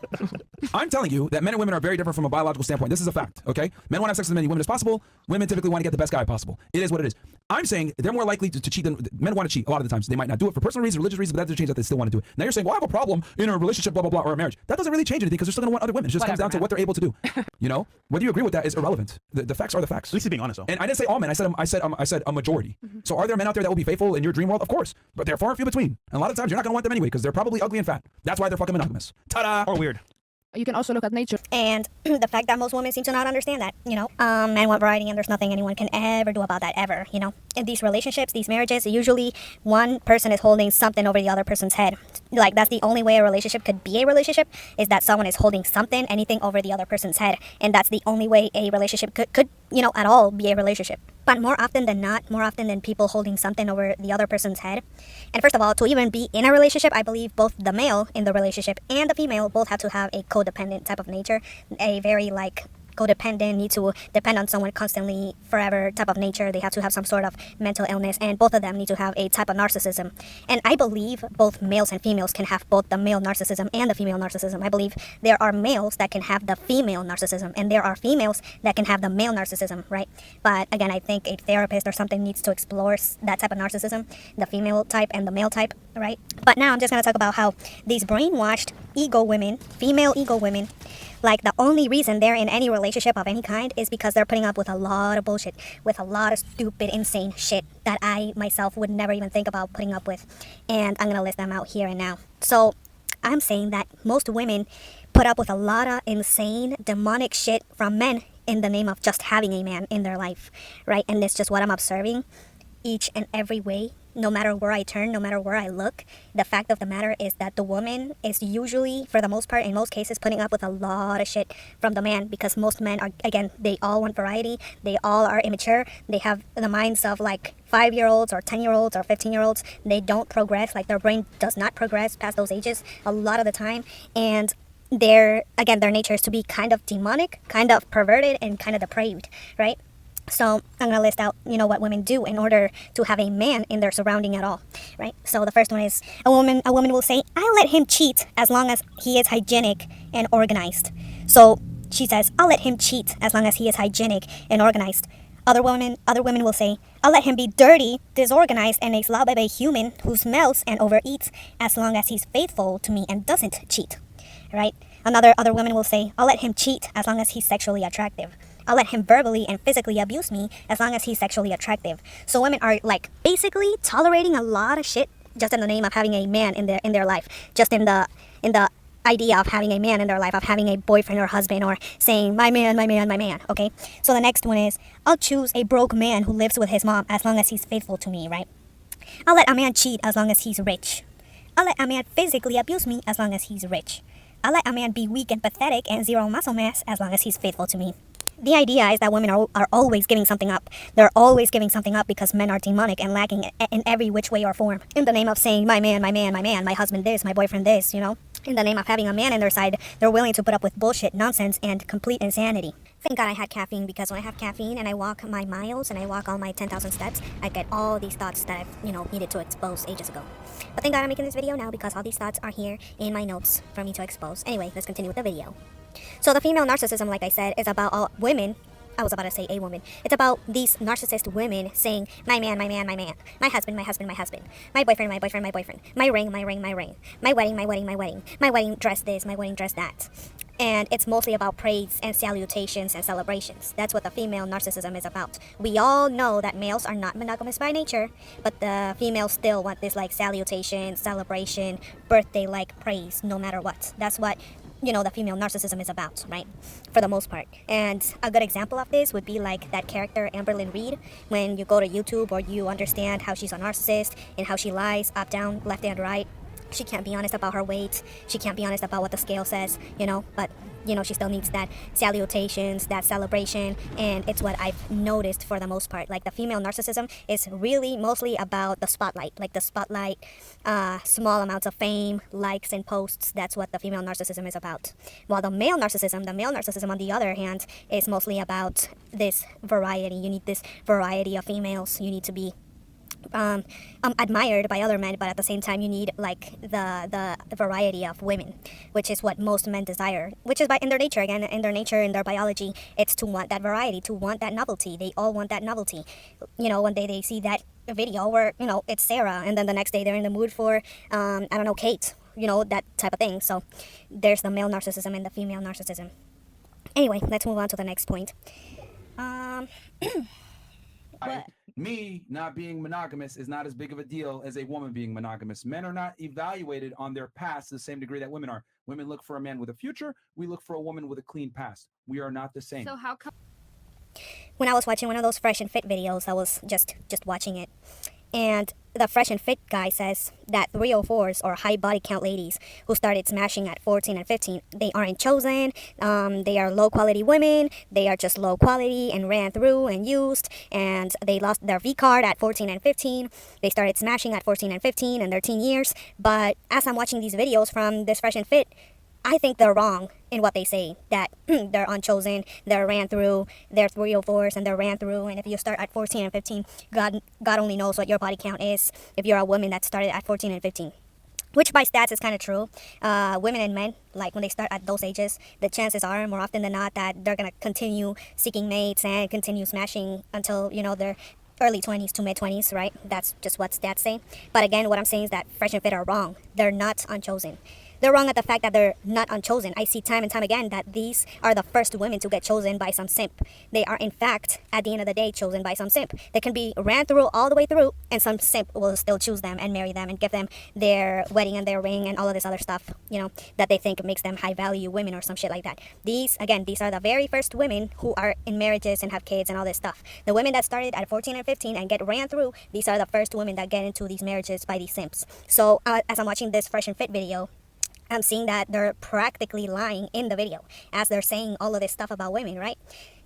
I'm telling you that men and women are very different from a biological standpoint. This is a fact. Okay, men want to have sex with as many women as possible. Women typically want to get the best guy possible. It is what it is. I'm saying they're more likely to cheat than men want to cheat. A lot of the times they might not do it for personal reasons, religious reasons, but that doesn't change that they still want to do it. Now you're saying, well, I have a problem in a relationship, blah blah blah, or a marriage. That doesn't really change anything because they're still going to want other women. It just comes down to what they're able to do. You know, whether you agree with that is irrelevant. The facts are the facts. At least he's being honest though. And I didn't say all men. I said a majority. So are there men out there that will be faithful in your dream world? Of course, but they're far and few between. And a lot of times you're not going to want them anyway because they're probably ugly and fat. That's why they're fucking monogamous. Ta-da! Or weird. You can also look at nature. And the fact that most women seem to not understand that, you know, men want variety and there's nothing anyone can ever do about that ever, you know. In these relationships, these marriages, usually one person is holding something over the other person's head. Like, that's the only way a relationship could be a relationship, is that someone is holding something, anything over the other person's head. And that's the only way a relationship could you know, at all be a relationship. But more often than not, more often than people holding something over the other person's head. And first of all, to even be in a relationship, I believe both the male in the relationship and the female both have to have a codependent type of nature, a very like codependent, need to depend on someone constantly, forever type of nature. They have to have some sort of mental illness, and both of them need to have a type of narcissism. And I believe both males and females can have both the male narcissism and the female narcissism. I believe there are males that can have the female narcissism, and there are females that can have the male narcissism, right? But again, I think a therapist or something needs to explore that type of narcissism, the female type and the male type, right? But now I'm just going to talk about how these brainwashed ego women, female ego women, like the only reason they're in any relationship of any kind is because they're putting up with a lot of bullshit, with a lot of stupid, insane shit that I myself would never even think about putting up with. And I'm going to list them out here and now. So I'm saying that most women put up with a lot of insane, demonic shit from men in the name of just having a man in their life, right? And it's just what I'm observing each and every way. No matter where I turn, no matter where I look, the fact of the matter is that the woman is usually, for the most part, in most cases, putting up with a lot of shit from the man, because most men are, again, they all want variety. They all are immature. They have the minds of like 5-year-olds or 10-year-olds or 15-year-olds. They don't progress. Like, their brain does not progress past those ages a lot of the time. And their nature is to be kind of demonic, kind of perverted, and kind of depraved, right? So I'm going to list out, you know, what women do in order to have a man in their surrounding at all, right? So the first one is a woman will say, I'll let him cheat as long as he is hygienic and organized. So she says, I'll let him cheat as long as he is hygienic and organized. Other women will say, I'll let him be dirty, disorganized, and a slob of a human who smells and overeats as long as he's faithful to me and doesn't cheat, right? Other women will say, I'll let him cheat as long as he's sexually attractive. I'll let him verbally and physically abuse me as long as he's sexually attractive. So women are like basically tolerating a lot of shit just in the name of having a man in their life, just in the idea of having a man in their life, of having a boyfriend or husband, or saying my man, my man, my man. Okay. So the next one is, I'll choose a broke man who lives with his mom as long as he's faithful to me, right? I'll let a man cheat as long as he's rich. I'll let a man physically abuse me as long as he's rich. I'll let a man be weak and pathetic and zero muscle mass as long as he's faithful to me. The idea is that women are always giving something up. They're always giving something up because men are demonic and lacking in every which way or form. In the name of saying, my man, my man, my man, my husband this, my boyfriend this, you know? In the name of having a man on their side, they're willing to put up with bullshit, nonsense, and complete insanity. Thank God I had caffeine, because when I have caffeine and I walk my miles and I walk all my 10,000 steps, I get all these thoughts that I've, needed to expose ages ago. But thank God I'm making this video now, because all these thoughts are here in my notes for me to expose. Anyway, let's continue with the video. So the female narcissism, like I said, is about all women. I was about to say a woman. It's about these narcissist women saying, my man, my man, my man, my husband, my husband, my husband, my boyfriend, my boyfriend, my boyfriend, my ring, my ring, my ring, my wedding, my wedding, my wedding, my wedding dress this, my wedding dress that. And it's mostly about praise and salutations and celebrations. That's what the female narcissism is about. We all know that males are not monogamous by nature, but the females still want this like salutation, celebration, birthday like praise, no matter what. That's what the female narcissism is about, right? For the most part. And a good example of this would be like that character Amberlynn Reed. When you go to YouTube or you understand how she's a narcissist and how she lies up, down, left, and right. She can't be honest about her weight. She can't be honest about what the scale says, but she still needs that salutations, that celebration, and it's what I've noticed for the most part. Like the female narcissism is really mostly about the spotlight, small amounts of fame, likes, and posts. That's what the female narcissism is about. While the male narcissism on the other hand is mostly about this variety. You need this variety of females. You need to be admired by other men, but at the same time you need like the variety of women, which is what most men desire, which is in their nature, in their biology. It's to want that variety, to want that novelty. They all want that novelty. One day they see that video where it's Sarah, and then the next day they're in the mood for Kate, that type of thing. So there's the male narcissism and the female narcissism. Anyway, let's move on to the next point. Me not being monogamous is not as big of a deal as a woman being monogamous. Men are not evaluated on their past to the same degree that women are. Women look for a man with a future. We look for a woman with a clean past. We are not the same. So how come? When I was watching one of those Fresh and Fit videos, I was just watching it. And the Fresh and Fit guy says that 304s, or high body count ladies who started smashing at 14 and 15, they aren't chosen. They are low quality women. They are just low quality and ran through and used. And they lost their V card at 14 and 15. They started smashing at 14 and 15 in their teen years. But as I'm watching these videos from this Fresh and Fit, I think they're wrong in what they say, that they're unchosen, they're ran through, they're 304s, and they're ran through. And if you start at 14 and 15, God only knows what your body count is if you're a woman that started at 14 and 15. Which by stats is kind of true. Women and men, like when they start at those ages, the chances are more often than not that they're going to continue seeking mates and continue smashing until, their early 20s to mid 20s, right? That's just what stats say. But again, what I'm saying is that Fresh and Fit are wrong. They're not unchosen. They're wrong at the fact that they're not unchosen. I see time and time again that these are the first women to get chosen by some simp. They are, in fact, at the end of the day, chosen by some simp. They can be ran through all the way through, and some simp will still choose them and marry them and give them their wedding and their ring and all of this other stuff, that they think makes them high value women or some shit like that. These are the very first women who are in marriages and have kids and all this stuff. The women that started at 14 and 15 and get ran through, these are the first women that get into these marriages by these simps. So as I'm watching this Fresh and Fit video, I'm seeing that they're practically lying in the video as they're saying all of this stuff about women, right?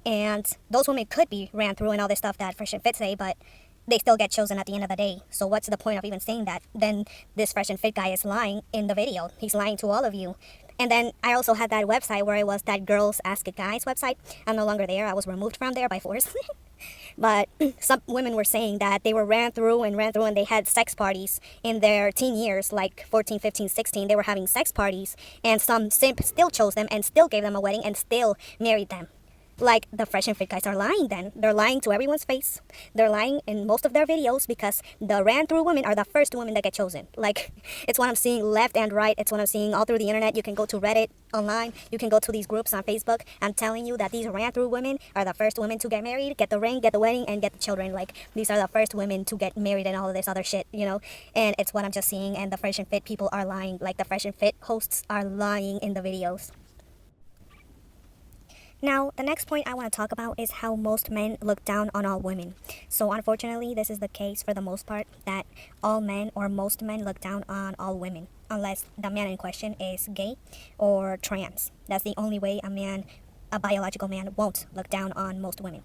And those women could be ran through and all this stuff that Fresh and Fit say, but they still get chosen at the end of the day. So what's the point of even saying that? Then this Fresh and Fit guy is lying in the video. He's lying to all of you. And then I also had that website where it was that Girls Ask Guys website. I'm no longer there. I was removed from there by force. But some women were saying that they were ran through and they had sex parties in their teen years, like 14, 15, 16. They were having sex parties, and some simp still chose them and still gave them a wedding and still married them. Like, the Fresh and Fit guys are lying then. They're lying to everyone's face. They're lying in most of their videos because the ran-through women are the first women that get chosen. Like, it's what I'm seeing left and right. It's what I'm seeing all through the internet. You can go to Reddit online. You can go to these groups on Facebook. I'm telling you that these ran-through women are the first women to get married, get the ring, get the wedding, and get the children. Like, these are the first women to get married and all of this other shit, And it's what I'm just seeing, and the Fresh and Fit people are lying. Like, the Fresh and Fit hosts are lying in the videos. Now, the next point I want to talk about is how most men look down on all women. So unfortunately, this is the case for the most part, that all men or most men look down on all women, unless the man in question is gay or trans. That's the only way a man a biological man won't look down on most women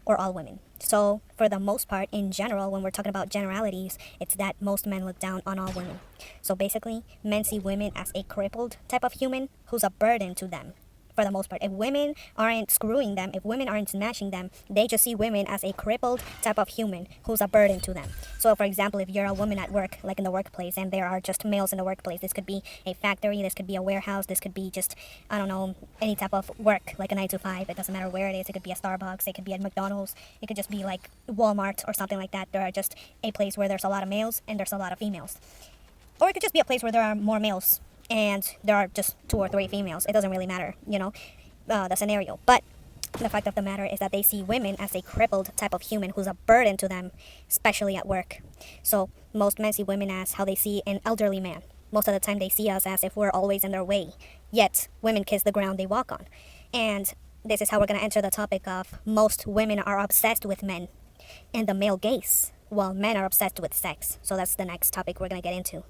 or all women. So for the most part, in general, when we're talking about generalities, it's that most men look down on all women. So basically, men see women as a crippled type of human who's a burden to them. For the most part, if women aren't screwing them, if women aren't smashing them, they just see women as a crippled type of human who's a burden to them. So for example, if you're a woman at work, like in the workplace, and there are just males in the workplace, this could be a factory, this could be a warehouse, this could be just, I don't know, any type of work, like a 9 to 5. It doesn't matter where it is. It could be a Starbucks, it could be at McDonald's, it could just be like Walmart or something like that. There are just a place where there's a lot of males and there's a lot of females. Or it could just be a place where there are more males and there are just 2 or 3 females. It doesn't really matter, the scenario. But the fact of the matter is that they see women as a crippled type of human who's a burden to them, especially at work. So most men see women as how they see an elderly man. Most of the time they see us as if we're always in their way. Yet women kiss the ground they walk on. And this is how we're going to enter the topic of most women are obsessed with men and the male gaze, while men are obsessed with sex. So that's the next topic we're going to get into.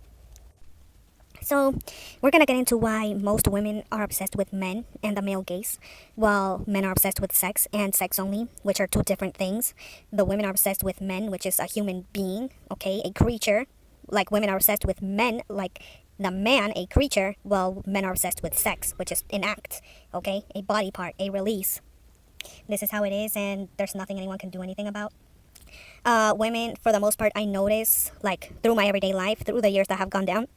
So we're going to get into why most women are obsessed with men and the male gaze, while men are obsessed with sex and sex only, which are 2 different things. The women are obsessed with men, which is a human being, okay, a creature. Like women are obsessed with men, like the man, a creature, while men are obsessed with sex, which is an act, okay, a body part, a release. This is how it is, and there's nothing anyone can do anything about. Women, for the most part, I notice, like through my everyday life, through the years that have gone down,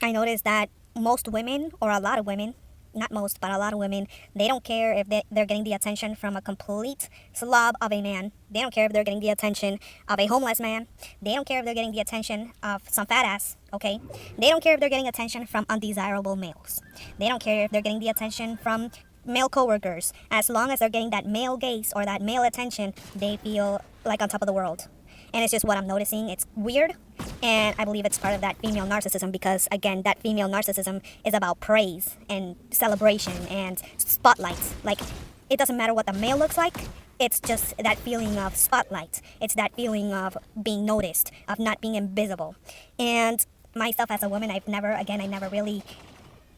I noticed that most women, or a lot of women, not most, but a lot of women, they don't care if they're getting the attention from a complete slob of a man. They don't care if they're getting the attention of a homeless man. They don't care if they're getting the attention of some fat ass, okay? They don't care if they're getting attention from undesirable males. They don't care if they're getting the attention from male coworkers. As long as they're getting that male gaze or that male attention, they feel like on top of the world. And it's just what I'm noticing. It's weird, and I believe it's part of that female narcissism, because again, that female narcissism is about praise and celebration and spotlight. Like, it doesn't matter what the male looks like. It's just that feeling of spotlight. It's that feeling of being noticed, of not being invisible. And myself as a woman, I never really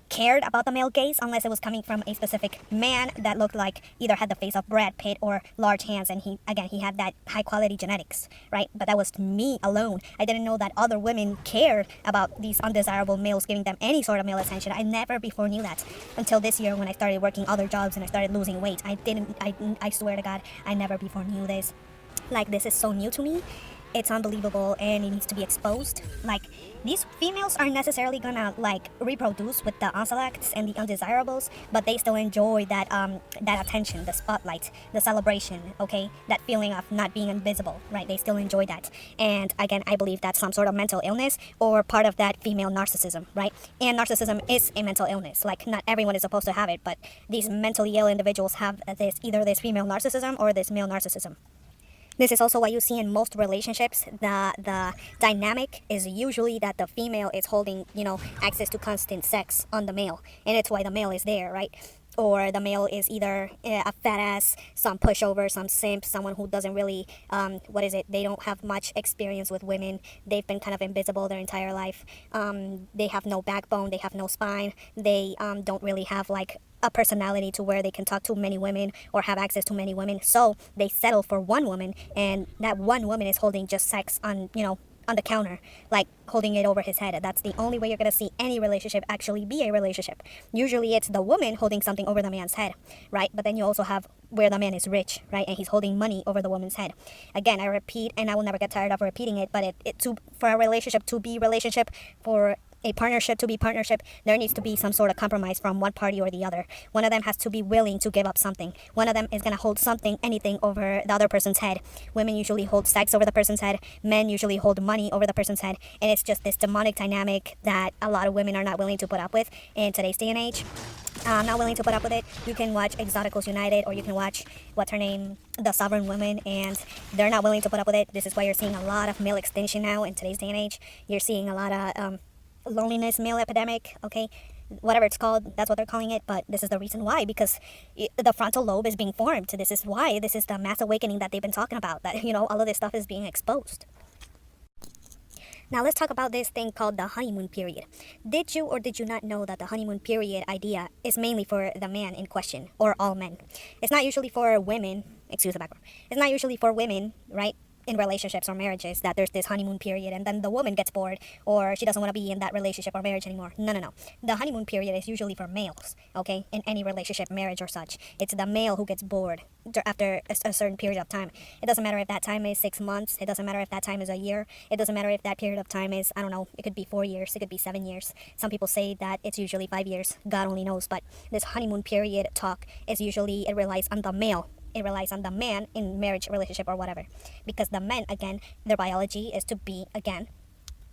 cared about the male gaze unless it was coming from a specific man that looked like either had the face of Brad Pitt or large hands, and he had that high quality genetics, right? But that was me alone. I didn't know that other women cared about these undesirable males giving them any sort of male attention. I never before knew that until this year when I started working other jobs and I started losing weight. I swear to God, I never before knew this. Like, this is so new to me. It's unbelievable, and it needs to be exposed. Like, these females aren't necessarily gonna like reproduce with the unselects and the undesirables, but they still enjoy that attention, the spotlight, the celebration, okay, that feeling of not being invisible, right? They still enjoy that. And again, I believe that's some sort of mental illness or part of that female narcissism, right? And narcissism is a mental illness. Like, not everyone is supposed to have it, but these mentally ill individuals have either this female narcissism or this male narcissism. This is also what you see in most relationships. The dynamic is usually that the female is holding, access to constant sex on the male. And it's why the male is there, right? Or the male is either a fat ass, some pushover, some simp, someone who doesn't really, they don't have much experience with women. They've been kind of invisible their entire life. They have no backbone, they have no spine. They don't really have like a personality to where they can talk to many women or have access to many women. So they settle for one woman, and that one woman is holding just sex on the counter, like holding it over his head. That's the only way you're gonna see any relationship actually be a relationship. Usually it's the woman holding something over the man's head, right? But then you also have where the man is rich, right? And he's holding money over the woman's head. Again, I repeat, and I will never get tired of repeating it, but for a relationship to be relationship, for a partnership to be partnership, there needs to be some sort of compromise from one party or the other. One of them has to be willing to give up something. One of them is going to hold anything over the other person's head. Women usually hold sex over the person's head. Men usually hold money over the person's head. And it's just this demonic dynamic that a lot of women are not willing to put up with in today's day and age. I'm not willing to put up with it. You can watch Exoticals United, or you can watch, what's her name, The Sovereign Women, and they're not willing to put up with it. This is why you're seeing a lot of male extinction now in today's day and age. You're seeing a lot of loneliness, male epidemic, okay, whatever it's called, that's what they're calling it. But this is the reason why, because the frontal lobe is being formed. This is why, this is the mass awakening that they've been talking about, that all of this stuff is being exposed. Now let's talk about this thing called the honeymoon period. Did you or did you not know that the honeymoon period idea is mainly for the man in question, or all men? It's not usually for women, excuse the background. It's not usually for women, right? In relationships or marriages, that there's this honeymoon period and then the woman gets bored or she doesn't want to be in that relationship or marriage anymore. No, no, no. The honeymoon period is usually for males, okay? In any relationship, marriage or such. It's the male who gets bored after a certain period of time. It doesn't matter if that time is 6 months. It doesn't matter if that time is a year. It doesn't matter if that period of time is, I don't know, it could be 4 years. It could be 7 years. Some people say that it's usually 5 years. God only knows. But this honeymoon period talk is usually, it relies on the male. It relies on the man in marriage, relationship, or whatever. Because the men, again, their biology is to be, again,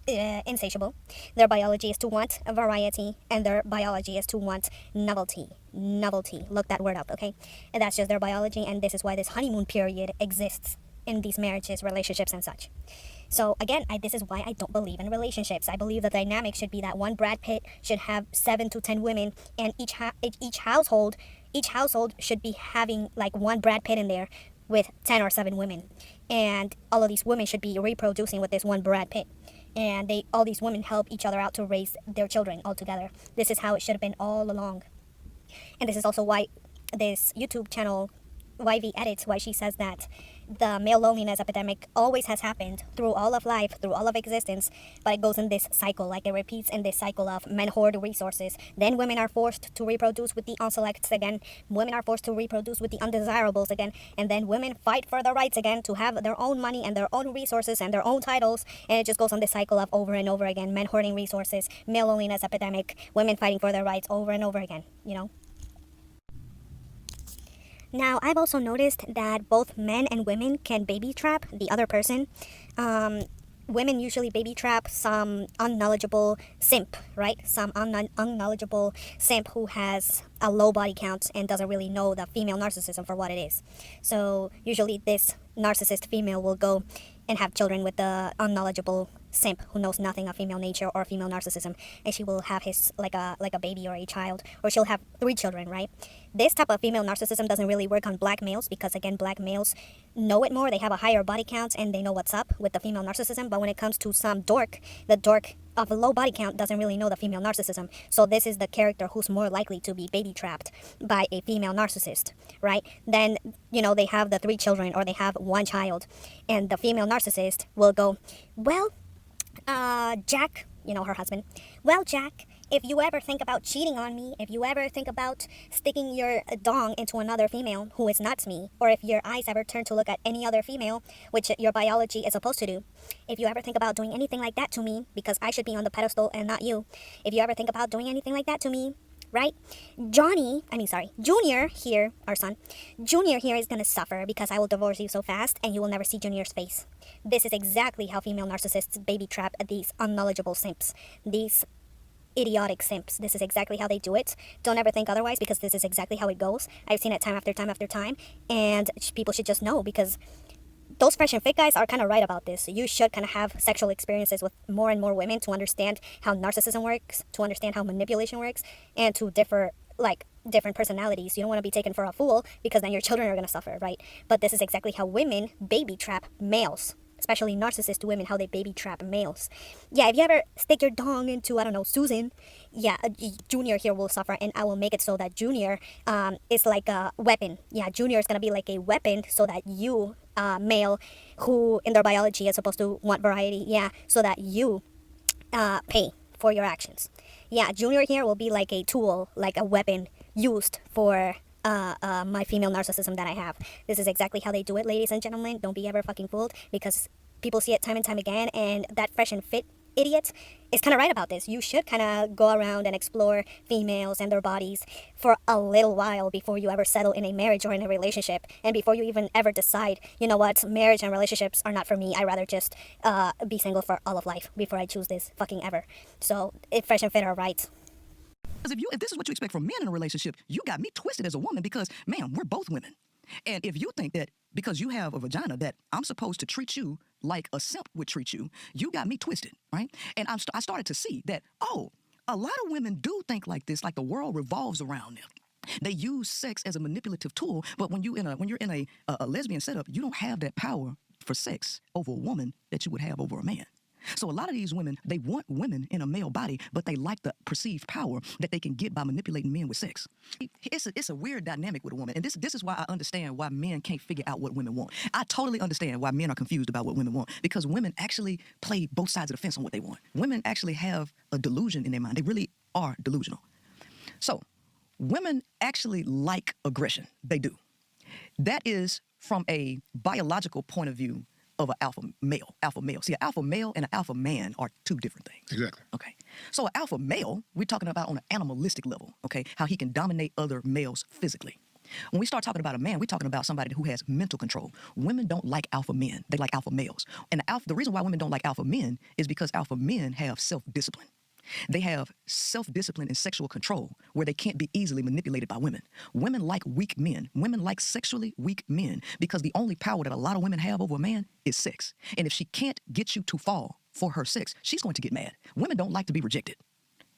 insatiable. Their biology is to want a variety, and their biology is to want novelty. Novelty. Look that word up, okay? And that's just their biology, and this is why this honeymoon period exists in these marriages, relationships, and such. So again, this is why I don't believe in relationships. I believe the dynamic should be that one Brad Pitt should have 7 to 10 women, and each household should be having like one Brad Pitt in there with 10 or 7 women, and all of these women should be reproducing with this one Brad Pitt, and all these women help each other out to raise their children all together. This is how it should have been all along, and this is also why this YouTube channel YV Edits, why she says that the male loneliness epidemic always has happened through all of life, through all of existence, but it goes in this cycle, like it repeats in this cycle of men hoard resources, then women are forced to reproduce with the unselects again, women are forced to reproduce with the undesirables again, and then women fight for their rights again to have their own money and their own resources and their own titles, and it just goes on this cycle of over and over again, men hoarding resources, male loneliness epidemic, women fighting for their rights over and over again, you know? Now, I've also noticed that both men and women can baby trap the other person. Women usually baby trap some unknowledgeable simp, right? Some unknowledgeable simp who has a low body count and doesn't really know the female narcissism for what it is. So usually this narcissist female will go and have children with the unknowledgeable simp who knows nothing of female nature or female narcissism, and she will have his like a baby or a child, or she'll have 3 children, right? This type of female narcissism doesn't really work on black males because, again, black males know it more. They have a higher body count and they know what's up with the female narcissism. But when it comes to some dork, the dork of a low body count doesn't really know the female narcissism. So this is the character who's more likely to be baby trapped by a female narcissist, right? Then, you know, they have the 3 children or they have 1 child, and the female narcissist will go, well, Jack, you know, her husband, well, Jack, if you ever think about cheating on me, if you ever think about sticking your dong into another female who is not me, or if your eyes ever turn to look at any other female, which your biology is supposed to do, if you ever think about doing anything like that to me, because I should be on the pedestal and not you, if you ever think about doing anything like that to me, right? Junior here, our son, Junior here is going to suffer because I will divorce you so fast and you will never see Junior's face. This is exactly how female narcissists baby trap these unknowledgeable simps, these idiotic simps. This is exactly how they do it. Don't ever think otherwise, because this is exactly how it goes. I've seen it time after time after time, and people should just know, because those fresh and fit guys are kind of right about this. You should kind of have sexual experiences with more and more women to understand how narcissism works, to understand how manipulation works, and to differ, like, different personalities. You don't want to be taken for a fool, because then your children are going to suffer, right? But this is exactly how women baby trap males, especially narcissist women, how they baby trap males. Yeah, if you ever stick your dong into, I don't know, Susan, yeah, Junior here will suffer, and I will make it so that Junior is like a weapon. Yeah, Junior is going to be like a weapon so that you, male, who in their biology is supposed to want variety, yeah, so that you pay for your actions. Yeah, Junior here will be like a tool, like a weapon used for my female narcissism that I have. This is exactly how they do it, ladies and gentlemen. Don't be ever fucking fooled, because people see it time and time again, and that fresh and fit idiot is kind of right about this. You should kind of go around and explore females and their bodies for a little while before you ever settle in a marriage or in a relationship, and before you even ever decide, you know what, marriage and relationships are not for me. I'd rather just be single for all of life before I choose this fucking ever. So if fresh and fit are right. Because if this is what you expect from men in a relationship, you got me twisted as a woman, because, ma'am, we're both women. And if you think that because you have a vagina that I'm supposed to treat you like a simp would treat you, you got me twisted, right? And I started to see that, oh, a lot of women do think like this, like the world revolves around them. They use sex as a manipulative tool, but when you're in a lesbian setup, you don't have that power for sex over a woman that you would have over a man. So a lot of these women, they want women in a male body, but they like the perceived power that they can get by manipulating men with sex. It's a weird dynamic with a woman. And this is why I understand why men can't figure out what women want. I totally understand why men are confused about what women want, because women actually play both sides of the fence on what they want. Women actually have a delusion in their mind. They really are delusional. So women actually like aggression. They do. That is from a biological point of view of an alpha male. Alpha male. See, an alpha male and an alpha man are two different things. Exactly. Okay. So an alpha male, we're talking about on an animalistic level, okay, how he can dominate other males physically. When we start talking about a man, we're talking about somebody who has mental control. Women don't like alpha men. They like alpha males. And the reason why women don't like alpha men is because alpha men have self-discipline. They have self-discipline and sexual control where they can't be easily manipulated by women. Women like weak men. Women like sexually weak men because the only power that a lot of women have over a man is sex. And if she can't get you to fall for her sex, she's going to get mad. Women don't like to be rejected.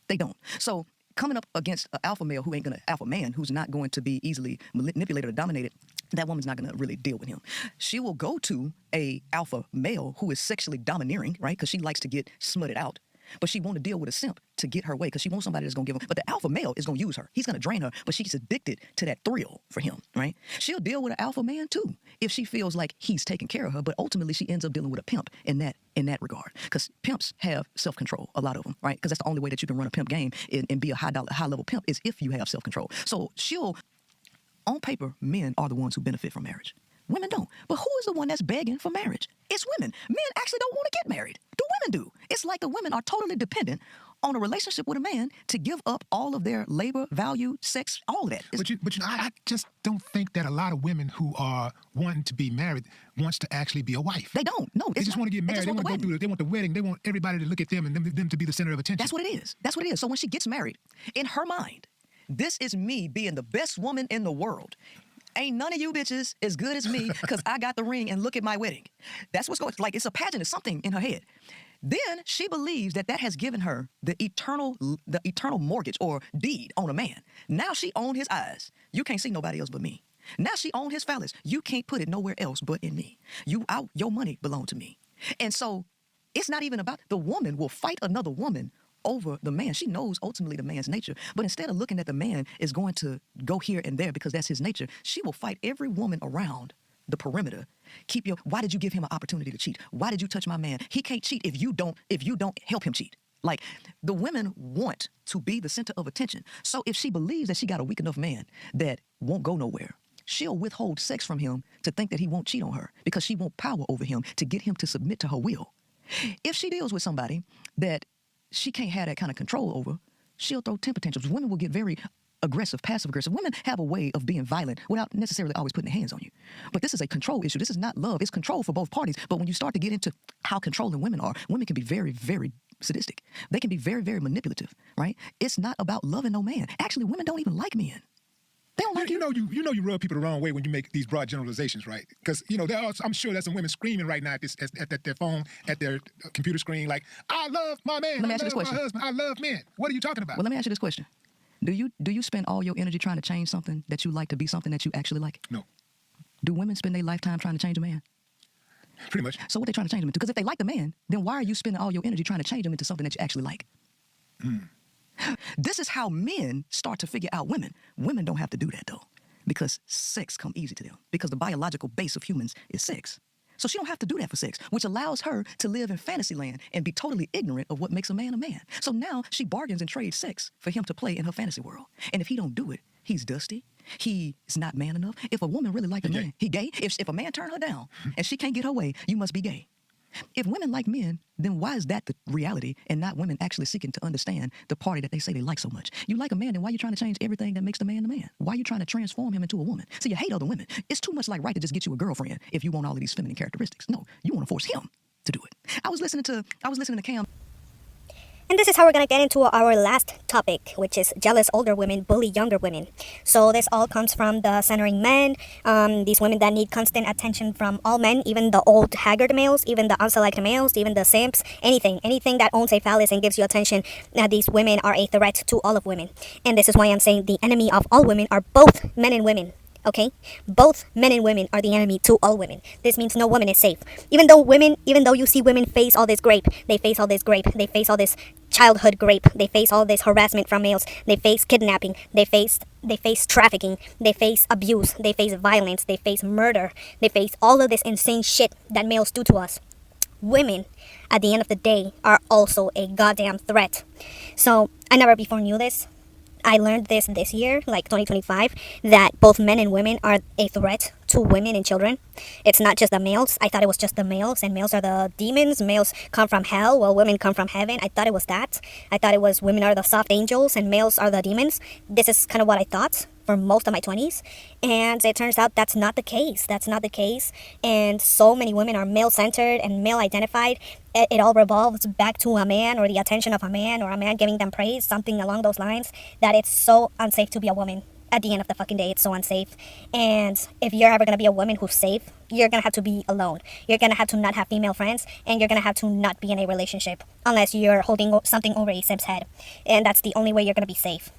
They don't. So coming up against an alpha male who ain't gonna, alpha man who's not going to be easily manipulated or dominated, that woman's not gonna really deal with him. She will go to a alpha male who is sexually domineering, right? Because she likes to get smutted out. But she wants to deal with a simp to get her way because she wants somebody that's going to give him. But the alpha male is going to use her. He's going to drain her, but she's addicted to that thrill for him, right? She'll deal with an alpha man too if she feels like he's taking care of her. But ultimately, she ends up dealing with a pimp in that regard, because pimps have self-control, a lot of them, right? Because that's the only way that you can run a pimp game and be a high-level pimp is if you have self-control. So on paper, men are the ones who benefit from marriage. Women don't. But who is the one that's begging for marriage? It's women. Men actually don't want to get married. The women do. It's like the women are totally dependent on a relationship with a man to give up all of their labor, value, sex, all of that. But I just don't think that a lot of women who are wanting to be married wants to actually be a wife. They don't. No, They just want to get married. They want to go through it. They want the wedding. They want everybody to look at them and them to be the center of attention. That's what it is. That's what it is. So when she gets married, in her mind, this is me being the best woman in the world. Ain't none of you bitches as good as me because I got the ring and look at my wedding. That's what's going, like, it's a pageant, it's something in her head. Then she believes that has given her the eternal mortgage or deed on a man. Now she owns his eyes. You can't see nobody else but me. Now she owns his phallus. You can't put it nowhere else but in me. Your money belong to me. And so it's not even about, the woman will fight another woman over the man. She knows ultimately the man's nature, but instead of looking at the man is going to go here and there because that's his nature, she will fight every woman around the perimeter. Why did you give him an opportunity to cheat? Why did you touch my man? He can't cheat if you don't help him cheat. Like, the women want to be the center of attention. So if she believes that she got a weak enough man that won't go nowhere, she'll withhold sex from him to think that he won't cheat on her because she wants power over him to get him to submit to her will. If she deals with somebody that she can't have that kind of control over, she'll throw temper tantrums. Women will get very aggressive, passive-aggressive. Women have a way of being violent without necessarily always putting their hands on you. But this is a control issue. This is not love. It's control for both parties. But when you start to get into how controlling women are, women can be very, very sadistic. They can be very, very manipulative, right? It's not about loving no man. Actually, women don't even like men. They don't like you know you rub people the wrong way when you make these broad generalizations, right? Because I'm sure there's some women screaming right now at their phone, at their computer screen, like, I love my man, Let me I ask you this love question. my husband, I love men. What are you talking about? Well, let me ask you this question. Do you spend all your energy trying to change something that you like to be something that you actually like? No. Do women spend their lifetime trying to change a man? Pretty much. So what they trying to change him into? Because if they like the man, then why are you spending all your energy trying to change him into something that you actually like? This is how men start to figure out women. Women don't have to do that, though, because sex come easy to them, because the biological base of humans is sex. So she don't have to do that for sex, which allows her to live in fantasy land and be totally ignorant of what makes a man a man. So now she bargains and trades sex for him to play in her fantasy world. And if he don't do it, he's dusty. He is not man enough. If a woman really like a man, he gay. If a man turn her down and she can't get her way, you must be gay. If women like men, then why is that the reality and not women actually seeking to understand the party that they say they like so much? You like a man, then why are you trying to change everything that makes the man the man? Why are you trying to transform him into a woman? So you hate other women. It's too much like right to just get you a girlfriend if you want all of these feminine characteristics. No, you want to force him to do it. I was listening to Cam. And this is how we're going to get into our last topic, which is jealous older women bully younger women. So this all comes from the centering men, these women that need constant attention from all men, even the old haggard males, even the unselected males, even the simps, anything that owns a phallus and gives you attention. These women are a threat to all of women. And this is why I'm saying the enemy of all women are both men and women. Okay? Both men and women are the enemy to all women. This means no woman is safe. Even though you see women face all this grape, they face all this grape, they face all this childhood grape, they face all this harassment from males, they face kidnapping, they face trafficking, they face abuse, they face violence, they face murder, they face all of this insane shit that males do to us. Women, at the end of the day, are also a goddamn threat. So, I never before knew this. I learned this year, like 2025, that both men and women are a threat to women and children. It's not just the males. I thought it was just the males, and males are the demons. Males come from hell, while women come from heaven. I thought it was that. I thought it was women are the soft angels and males are the demons. This is kind of what I thought for most of my 20s, and it turns out that's not the case. That's not the case, and so many women are male-centered and male-identified. It all revolves back to a man or the attention of a man or a man giving them praise, something along those lines, that it's so unsafe to be a woman. At the end of the fucking day, it's so unsafe. And if you're ever going to be a woman who's safe, you're going to have to be alone. You're going to have to not have female friends, and you're going to have to not be in a relationship unless you're holding something over a sim's head. And that's the only way you're going to be safe.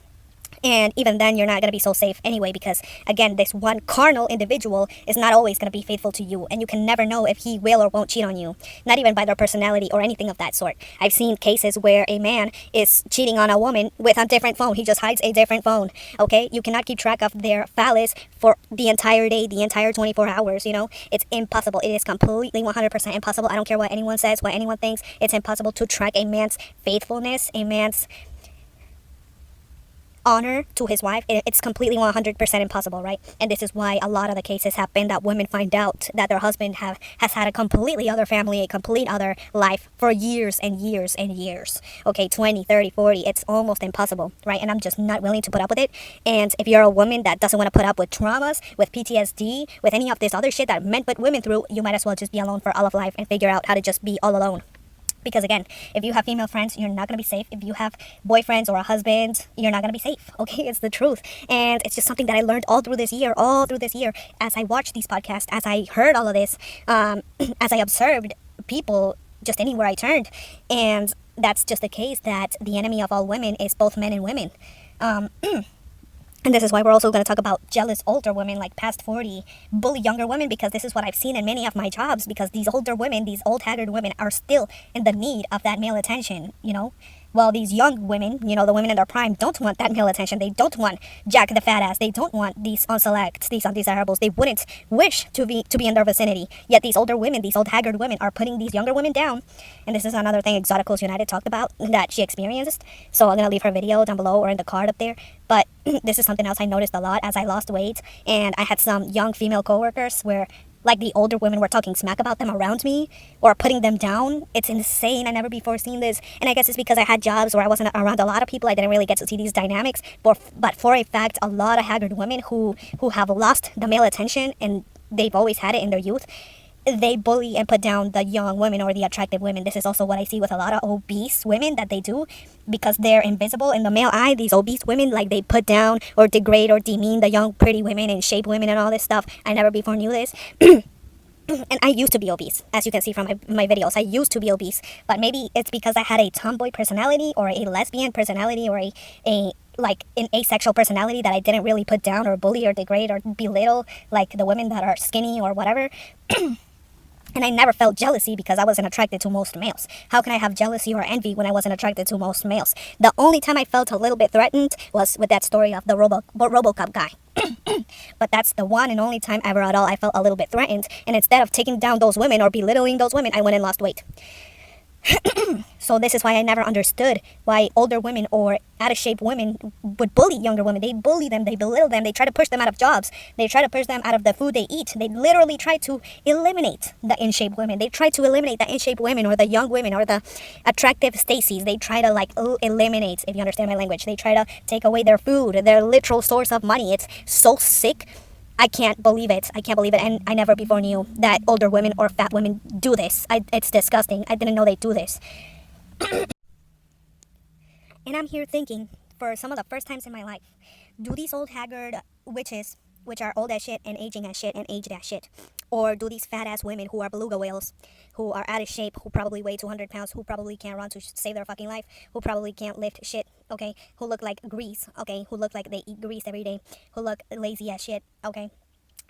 And even then, you're not going to be so safe anyway, because, again, this one carnal individual is not always going to be faithful to you, and you can never know if he will or won't cheat on you, not even by their personality or anything of that sort. I've seen cases where a man is cheating on a woman with a different phone. He just hides a different phone, okay? You cannot keep track of their phallus for the entire day, the entire 24 hours, you know? It's impossible. It is completely 100% impossible. I don't care what anyone says, what anyone thinks. It's impossible to track a man's faithfulness, a man's honor to his wife. It's completely 100% impossible, right? And this is why a lot of the cases happen that women find out that their husband has had a completely other family, a complete other life for years and years and years. Okay, 20, 30, 40, it's almost impossible, right? And I'm just not willing to put up with it. And if you're a woman that doesn't want to put up with traumas, with PTSD, with any of this other shit that men put women through, you might as well just be alone for all of life and figure out how to just be all alone. Because again, if you have female friends, you're not going to be safe. If you have boyfriends or a husband, you're not going to be safe. Okay, it's the truth. And it's just something that I learned all through this year, as I watched these podcasts, as I heard all of this, as I observed people just anywhere I turned. And that's just the case, that the enemy of all women is both men and women. And this is why we're also going to talk about jealous older women, like past 40, bully younger women, because this is what I've seen in many of my jobs, because these older women, these old haggard women, are still in the need of that male attention, you know? While these young women, you know, the women in their prime, don't want that male attention. They don't want Jack the fat ass. They don't want these unselects, these undesirables. They wouldn't wish to be in their vicinity. Yet these older women, these old haggard women, are putting these younger women down. And this is another thing Exoticals United talked about that she experienced. So I'm going to leave her video down below or in the card up there. But this is something else I noticed a lot as I lost weight. And I had some young female coworkers where, like, the older women were talking smack about them around me or putting them down. It's insane. I never before seen this. And I guess it's because I had jobs where I wasn't around a lot of people. I didn't really get to see these dynamics. But for a fact, a lot of haggard women who have lost the male attention, and they've always had it in their youth, they bully and put down the young women or the attractive women. This is also what I see with a lot of obese women that they do, because they're invisible in the male eye. These obese women, like, they put down or degrade or demean the young pretty women and shape women and all this stuff. I never before knew this. And I used to be obese, as you can see from my videos. I used to be obese, but maybe it's because I had a tomboy personality or a lesbian personality or an asexual personality that I didn't really put down or bully or degrade or belittle like the women that are skinny or whatever. And I never felt jealousy because I wasn't attracted to most males. How can I have jealousy or envy when I wasn't attracted to most males? The only time I felt a little bit threatened was with that story of the RoboCop guy. But that's the one and only time ever at all I felt a little bit threatened. And instead of taking down those women or belittling those women, I went and lost weight. So this is why I never understood why older women or out-of-shape women would bully younger women. They bully them, they belittle them, they try to push them out of jobs, they try to push them out of the food they eat. They literally try to eliminate the in-shape women. They try to eliminate the in-shape women or the young women or the attractive Stacys. They try to, like, eliminate, if you understand my language. They try to take away their food, their literal source of money. It's so sick. I can't believe it. And I never before knew that older women or fat women do this. It's disgusting. I didn't know they do this. And I'm here thinking, for some of the first times in my life, do these old haggard witches, which are old as shit and aging as shit and aged as shit, or do these fat ass women who are beluga whales, who are out of shape, who probably weigh 200 pounds, who probably can't run to save their fucking life, who probably can't lift shit okay, who look like grease, okay, who look like they eat grease every day, who look lazy as shit, okay.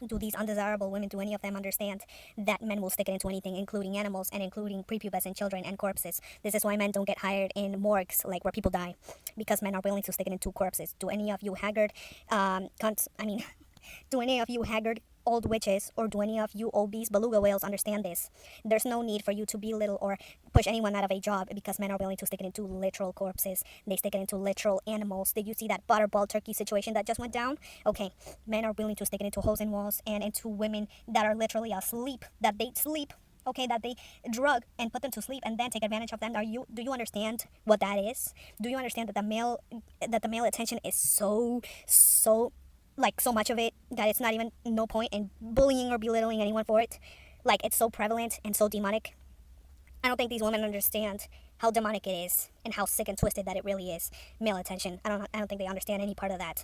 Do these undesirable women, do any of them understand that men will stick it into anything, including animals and including prepubescent children and corpses? This is why men don't get hired in morgues, like where people die, because men are willing to stick it into corpses. Do any of you haggard, do any of you haggard old witches or do any of you obese beluga whales understand this? There's no need for you to belittle or push anyone out of a job because men are willing to stick it into literal corpses. They stick it into literal animals. Did you see that butterball turkey situation that just went down? Okay, men are willing to stick it into holes in walls and into women that are literally asleep, that they sleep. Okay, that they drug and put them to sleep and then take advantage of them. Do you understand what that is? Do you understand that the male attention is so much of it that it's not even no point in bullying or belittling anyone for it? Like, it's so prevalent and so demonic. I don't think these women understand how demonic it is and how sick and twisted that it really is. Male attention. I don't think they understand any part of that.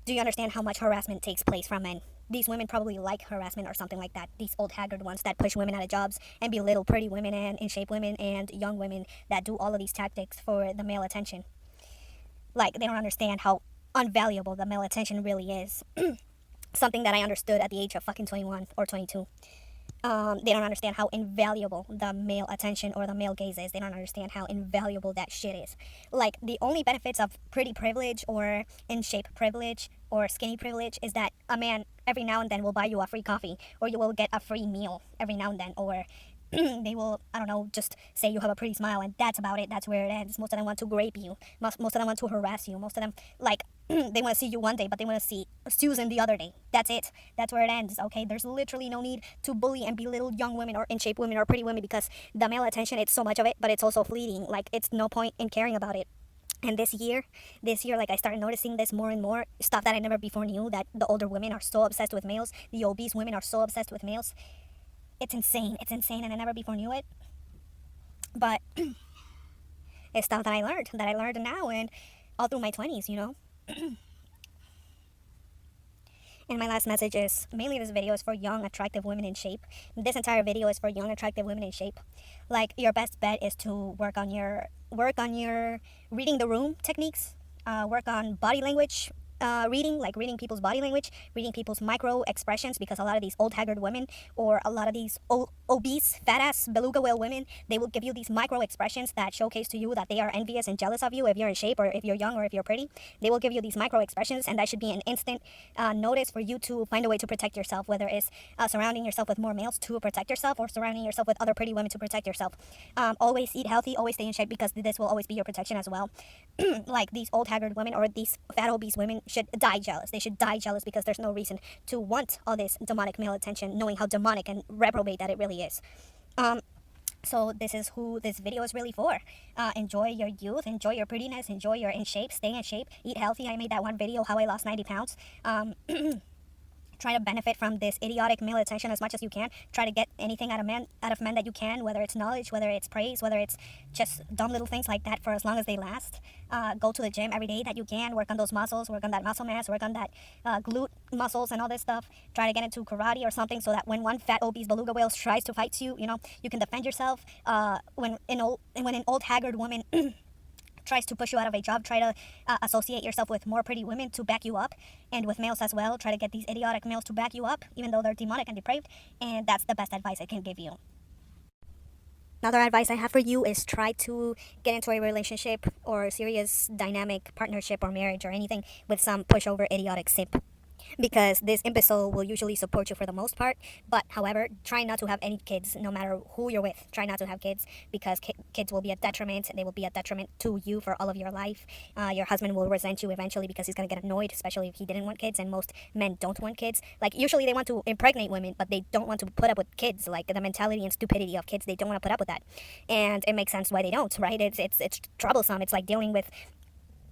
Do you understand how much harassment takes place from men? These women probably like harassment or something like that. These old haggard ones that push women out of jobs and belittle pretty women and in shape women and young women that do all of these tactics for the male attention. Like, they don't understand how unvaluable the male attention really is. Something that I understood at the age of fucking 21 or 22. They don't understand how invaluable the male attention or the male gaze is. They don't understand how invaluable that shit is. Like, the only benefits of pretty privilege or in shape privilege or skinny privilege is that a man every now and then will buy you a free coffee, or you will get a free meal every now and then, or they will, I don't know, just say you have a pretty smile, and that's about it. That's where it ends. Most of them want to grape you. Most of them want to harass you. Most of them, like, they want to see you one day, but they want to see Susan the other day. That's it. That's where it ends, okay? There's literally no need to bully and belittle young women or in-shape women or pretty women, because the male attention, it's so much of it, but it's also fleeting. Like, it's no point in caring about it. And this year, like, I started noticing this more and more, stuff that I never before knew, that the older women are so obsessed with males. The obese women are so obsessed with males. It's insane, and I never before knew it. But it's stuff that I learned now and all through my 20s, you know? And my last message is, mainly this video is for young, attractive women in shape. This entire video is for young, attractive women in shape. Like, your best bet is to work on your reading the room techniques, work on body language, reading, like reading people's body language, reading people's micro expressions, because a lot of these old haggard women or a lot of these obese fat ass beluga whale women, they will give you these micro expressions that showcase to you that they are envious and jealous of you if you're in shape or if you're young or if you're pretty. They will give you these micro expressions, and that should be an instant notice for you to find a way to protect yourself, whether it's surrounding yourself with more males to protect yourself or surrounding yourself with other pretty women to protect yourself. Always eat healthy, always stay in shape, because this will always be your protection as well. Like, these old haggard women or these fat obese women should die jealous. They should die jealous, because there's no reason to want all this demonic male attention, knowing how demonic and reprobate that it really is. So this is who this video is really for. Enjoy your youth, enjoy your prettiness, enjoy your in shape, stay in shape, eat healthy. I made that one video, how I lost 90 pounds. Try to benefit from this idiotic male attention as much as you can. Try to get anything out of men that you can, whether it's knowledge, whether it's praise, whether it's just dumb little things like that, for as long as they last. Go to the gym every day that you can. Work on those muscles, work on that muscle mass, work on that glute muscles and all this stuff. Try to get into karate or something, so that when one fat obese beluga whale tries to fight you, you know, you can defend yourself. When an old haggard woman tries to push you out of a job, try to associate yourself with more pretty women to back you up, and with males as well. Try to get these idiotic males to back you up, even though they're demonic and depraved, and that's the best advice I can give you. Another advice I have for you is try to get into a relationship or a serious dynamic partnership or marriage or anything with some pushover idiotic simp. Because this imbecile will usually support you for the most part, but however, try not to have any kids, no matter who you're with. Try not to have kids, because kids will be a detriment. They will be a detriment to you for all of your life. Your husband will resent you eventually, because he's going to get annoyed, especially if he didn't want kids, and most men don't want kids. Like, usually they want to impregnate women, but they don't want to put up with kids. Like, the mentality and stupidity of kids, they don't want to put up with that. And it makes sense why they don't, right? It's troublesome. It's like dealing with,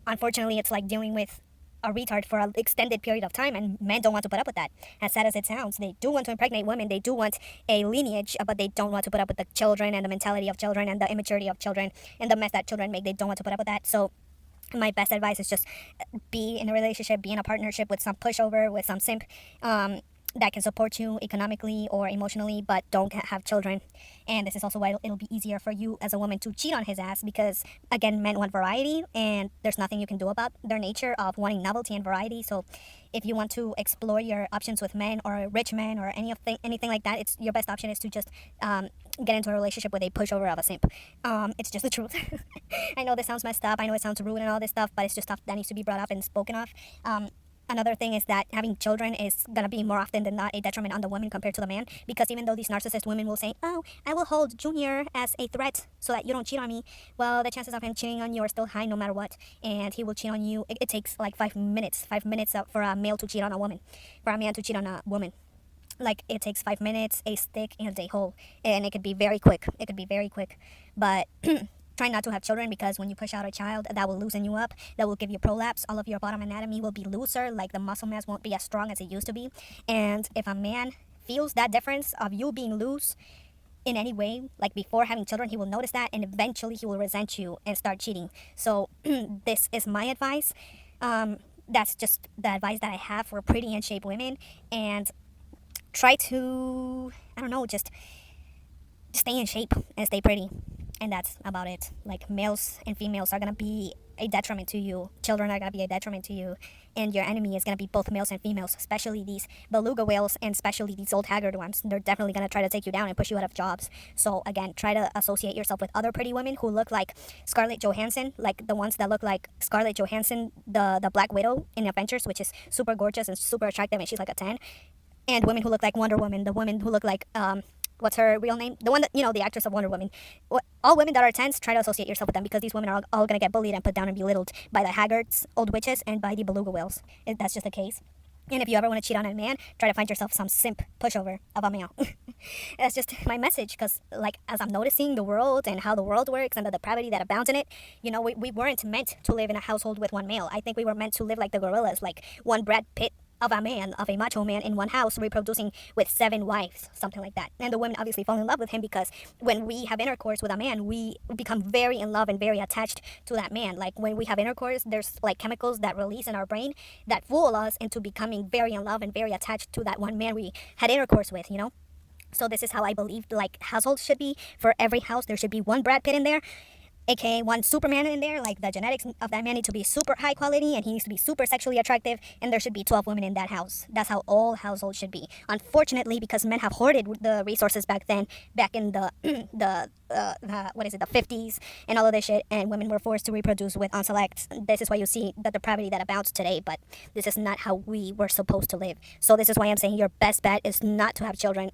unfortunately, it's like dealing with a retard for an extended period of time, and men don't want to put up with that. As sad as it sounds, they do want to impregnate women, they do want a lineage, but they don't want to put up with the children and the mentality of children and the immaturity of children and the mess that children make. They don't want to put up with that. So my best advice is just be in a relationship, be in a partnership with some pushover, with some simp. that can support you economically or emotionally, but don't have children. And this is also why it'll be easier for you as a woman to cheat on his ass, because again, men want variety, and there's nothing you can do about their nature of wanting novelty and variety. So if you want to explore your options with men or rich men or anything like that, it's your best option is to just get into a relationship with a pushover of a simp. It's just the truth. I know this sounds messed up, I know it sounds rude and all this stuff, but it's just stuff that needs to be brought up and spoken of. Another thing is that having children is going to be more often than not a detriment on the woman compared to the man, because even though these narcissist women will say, oh, I will hold Junior as a threat so that you don't cheat on me, well, the chances of him cheating on you are still high no matter what, and he will cheat on you. It takes like 5 minutes for a male to cheat on a woman, for a man to cheat on a woman. Like, it takes 5 minutes, a stick, and a hole, and it could be very quick. But try not to have children, because when you push out a child, that will loosen you up, that will give you prolapse. All of your bottom anatomy will be looser, like the muscle mass won't be as strong as it used to be. And if a man feels that difference of you being loose in any way, like before having children, he will notice that, and eventually he will resent you and start cheating. So this is my advice. That's just the advice that I have for pretty and shape women. And try to, I don't know, just stay in shape and stay pretty. And that's about it. Like, males and females are going to be a detriment to you. Children are going to be a detriment to you. And your enemy is going to be both males and females, especially these beluga whales and especially these old haggard ones. They're definitely going to try to take you down and push you out of jobs. So again, try to associate yourself with other pretty women who look like Scarlett Johansson, like the ones that look like Scarlett Johansson, the Black Widow in Avengers, which is super gorgeous and super attractive, and she's like a 10. And women who look like Wonder Woman, the women who look like, what's her real name? The one that, the actress of Wonder Woman. All women that are 10s, try to associate yourself with them, because these women are all going to get bullied and put down and belittled by the haggards, old witches, and by the beluga whales. That's just the case. And if you ever want to cheat on a man, try to find yourself some simp pushover of a male. That's just my message, because like, as I'm noticing the world and how the world works and the depravity that abounds in it, we weren't meant to live in a household with one male. I think we were meant to live like the gorillas, like one Brad Pitt of a man, of a macho man in one house, reproducing with 7 wives, something like that. And the women obviously fall in love with him, because when we have intercourse with a man, we become very in love and very attached to that man. Like, when we have intercourse, there's like chemicals that release in our brain that fool us into becoming very in love and very attached to that one man we had intercourse with, So this is how I believe like households should be. For every house, there should be one Brad Pitt in there, aka one Superman in there. Like, the genetics of that man need to be super high quality, and he needs to be super sexually attractive, and there should be 12 women in that house. That's how all households should be. Unfortunately, because men have hoarded the resources back in the the 50s and all of this shit, and women were forced to reproduce with unselect. This is why you see the depravity that abounds today, but this is not how we were supposed to live. So this is why I'm saying your best bet is not to have children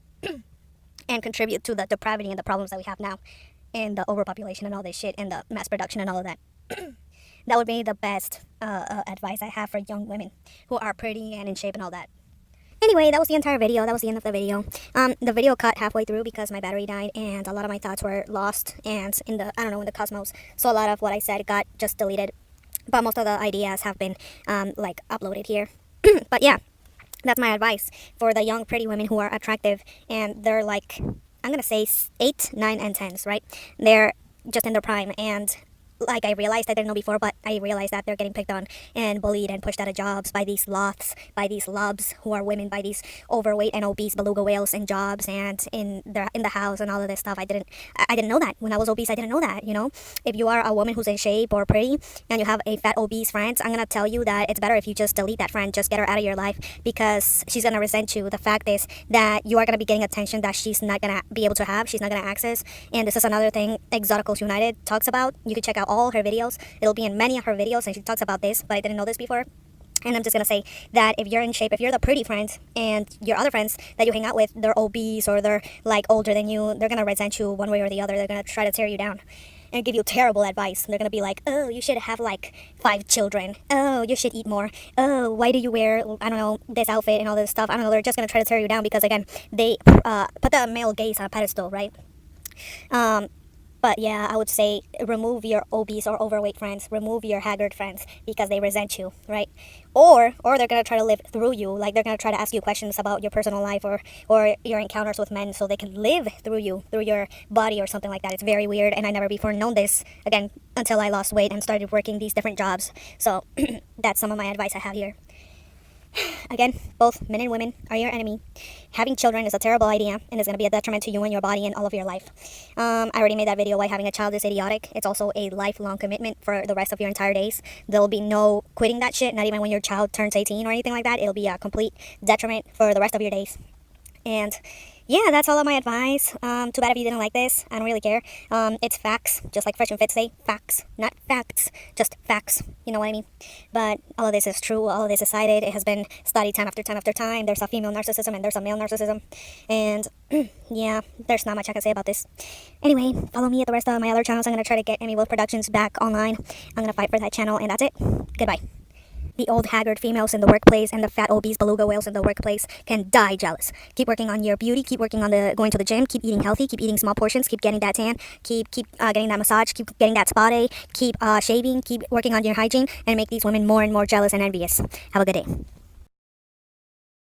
and contribute to the depravity and the problems that we have now, and the overpopulation and all this shit, and the mass production and all of that. That would be the best advice I have for young women who are pretty and in shape and all that. Anyway, that was the entire video. That was the end of the video. The video cut halfway through because my battery died, and a lot of my thoughts were lost and in the cosmos. So a lot of what I said got just deleted. But most of the ideas have been uploaded here. But yeah, that's my advice for the young pretty women who are attractive, and they're like, I'm going to say 8, 9, and 10s, right? They're just in their prime, and like I realized I didn't know before, but I realized that they're getting picked on and bullied and pushed out of jobs by these sloths, by these lubs who are women, by these overweight and obese beluga whales in jobs and in the house and all of this stuff. I didn't know that. When I was obese, I didn't know that, If you are a woman who's in shape or pretty and you have a fat obese friend, I'm gonna tell you that it's better if you just delete that friend, just get her out of your life, because she's gonna resent you. The fact is that you are gonna be getting attention that she's not gonna be able to have, she's not gonna access. And this is another thing Exoticals United talks about. You can check out all her videos. It'll be in many of her videos, and she talks about this, but I didn't know this before. And I'm just gonna say that if you're in shape, if you're the pretty friend, and your other friends that you hang out with, they're obese or they're like older than you, they're gonna resent you one way or the other. They're gonna try to tear you down and give you terrible advice. They're gonna be like, oh, you should have like 5 children. Oh, you should eat more. Oh, why do you wear, I don't know, this outfit and all this stuff. I don't know. They're just gonna try to tear you down because, again, they put the male gaze on a pedestal, right? But yeah, I would say remove your obese or overweight friends, remove your haggard friends, because they resent you, right? Or they're gonna try to live through you, like they're gonna try to ask you questions about your personal life or your encounters with men, so they can live through you, through your body or something like that. It's very weird, and I never before known this, again, until I lost weight and started working these different jobs. So that's some of my advice I have here. Again, both men and women are your enemy. Having children is a terrible idea and is going to be a detriment to you and your body and all of your life. I already made that video why having a child is idiotic. It's also a lifelong commitment for the rest of your entire days. There'll be no quitting that shit, not even when your child turns 18 or anything like that. It'll be a complete detriment for the rest of your days. And yeah, that's all of my advice. Too bad if you didn't like this. I don't really care. It's facts, just like Fresh and Fit say. Facts, not facts, just facts. You know what I mean? But all of this is true. All of this is cited. It has been studied time after time after time. There's a female narcissism and there's a male narcissism. And yeah, there's not much I can say about this. Anyway, follow me at the rest of my other channels. I'm going to try to get EmyyWolf Productions back online. I'm going to fight for that channel, and that's it. Goodbye. The old haggard females in the workplace and the fat obese beluga whales in the workplace can die jealous. Keep working on your beauty. Keep working on going to the gym. Keep eating healthy. Keep eating small portions. Keep getting that tan. Keep getting that massage. Keep getting that spa day. Keep shaving. Keep working on your hygiene and make these women more and more jealous and envious. Have a good day.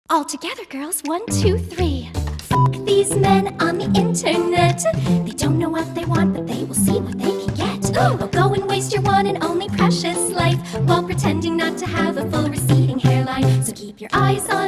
All together, girls. 1, 2, 3. Fuck these men on the internet. They don't know what they want, but they will see what they can get. Oh, go and waste your one and only precious life while pretending not to have a full receding hairline. So keep your eyes on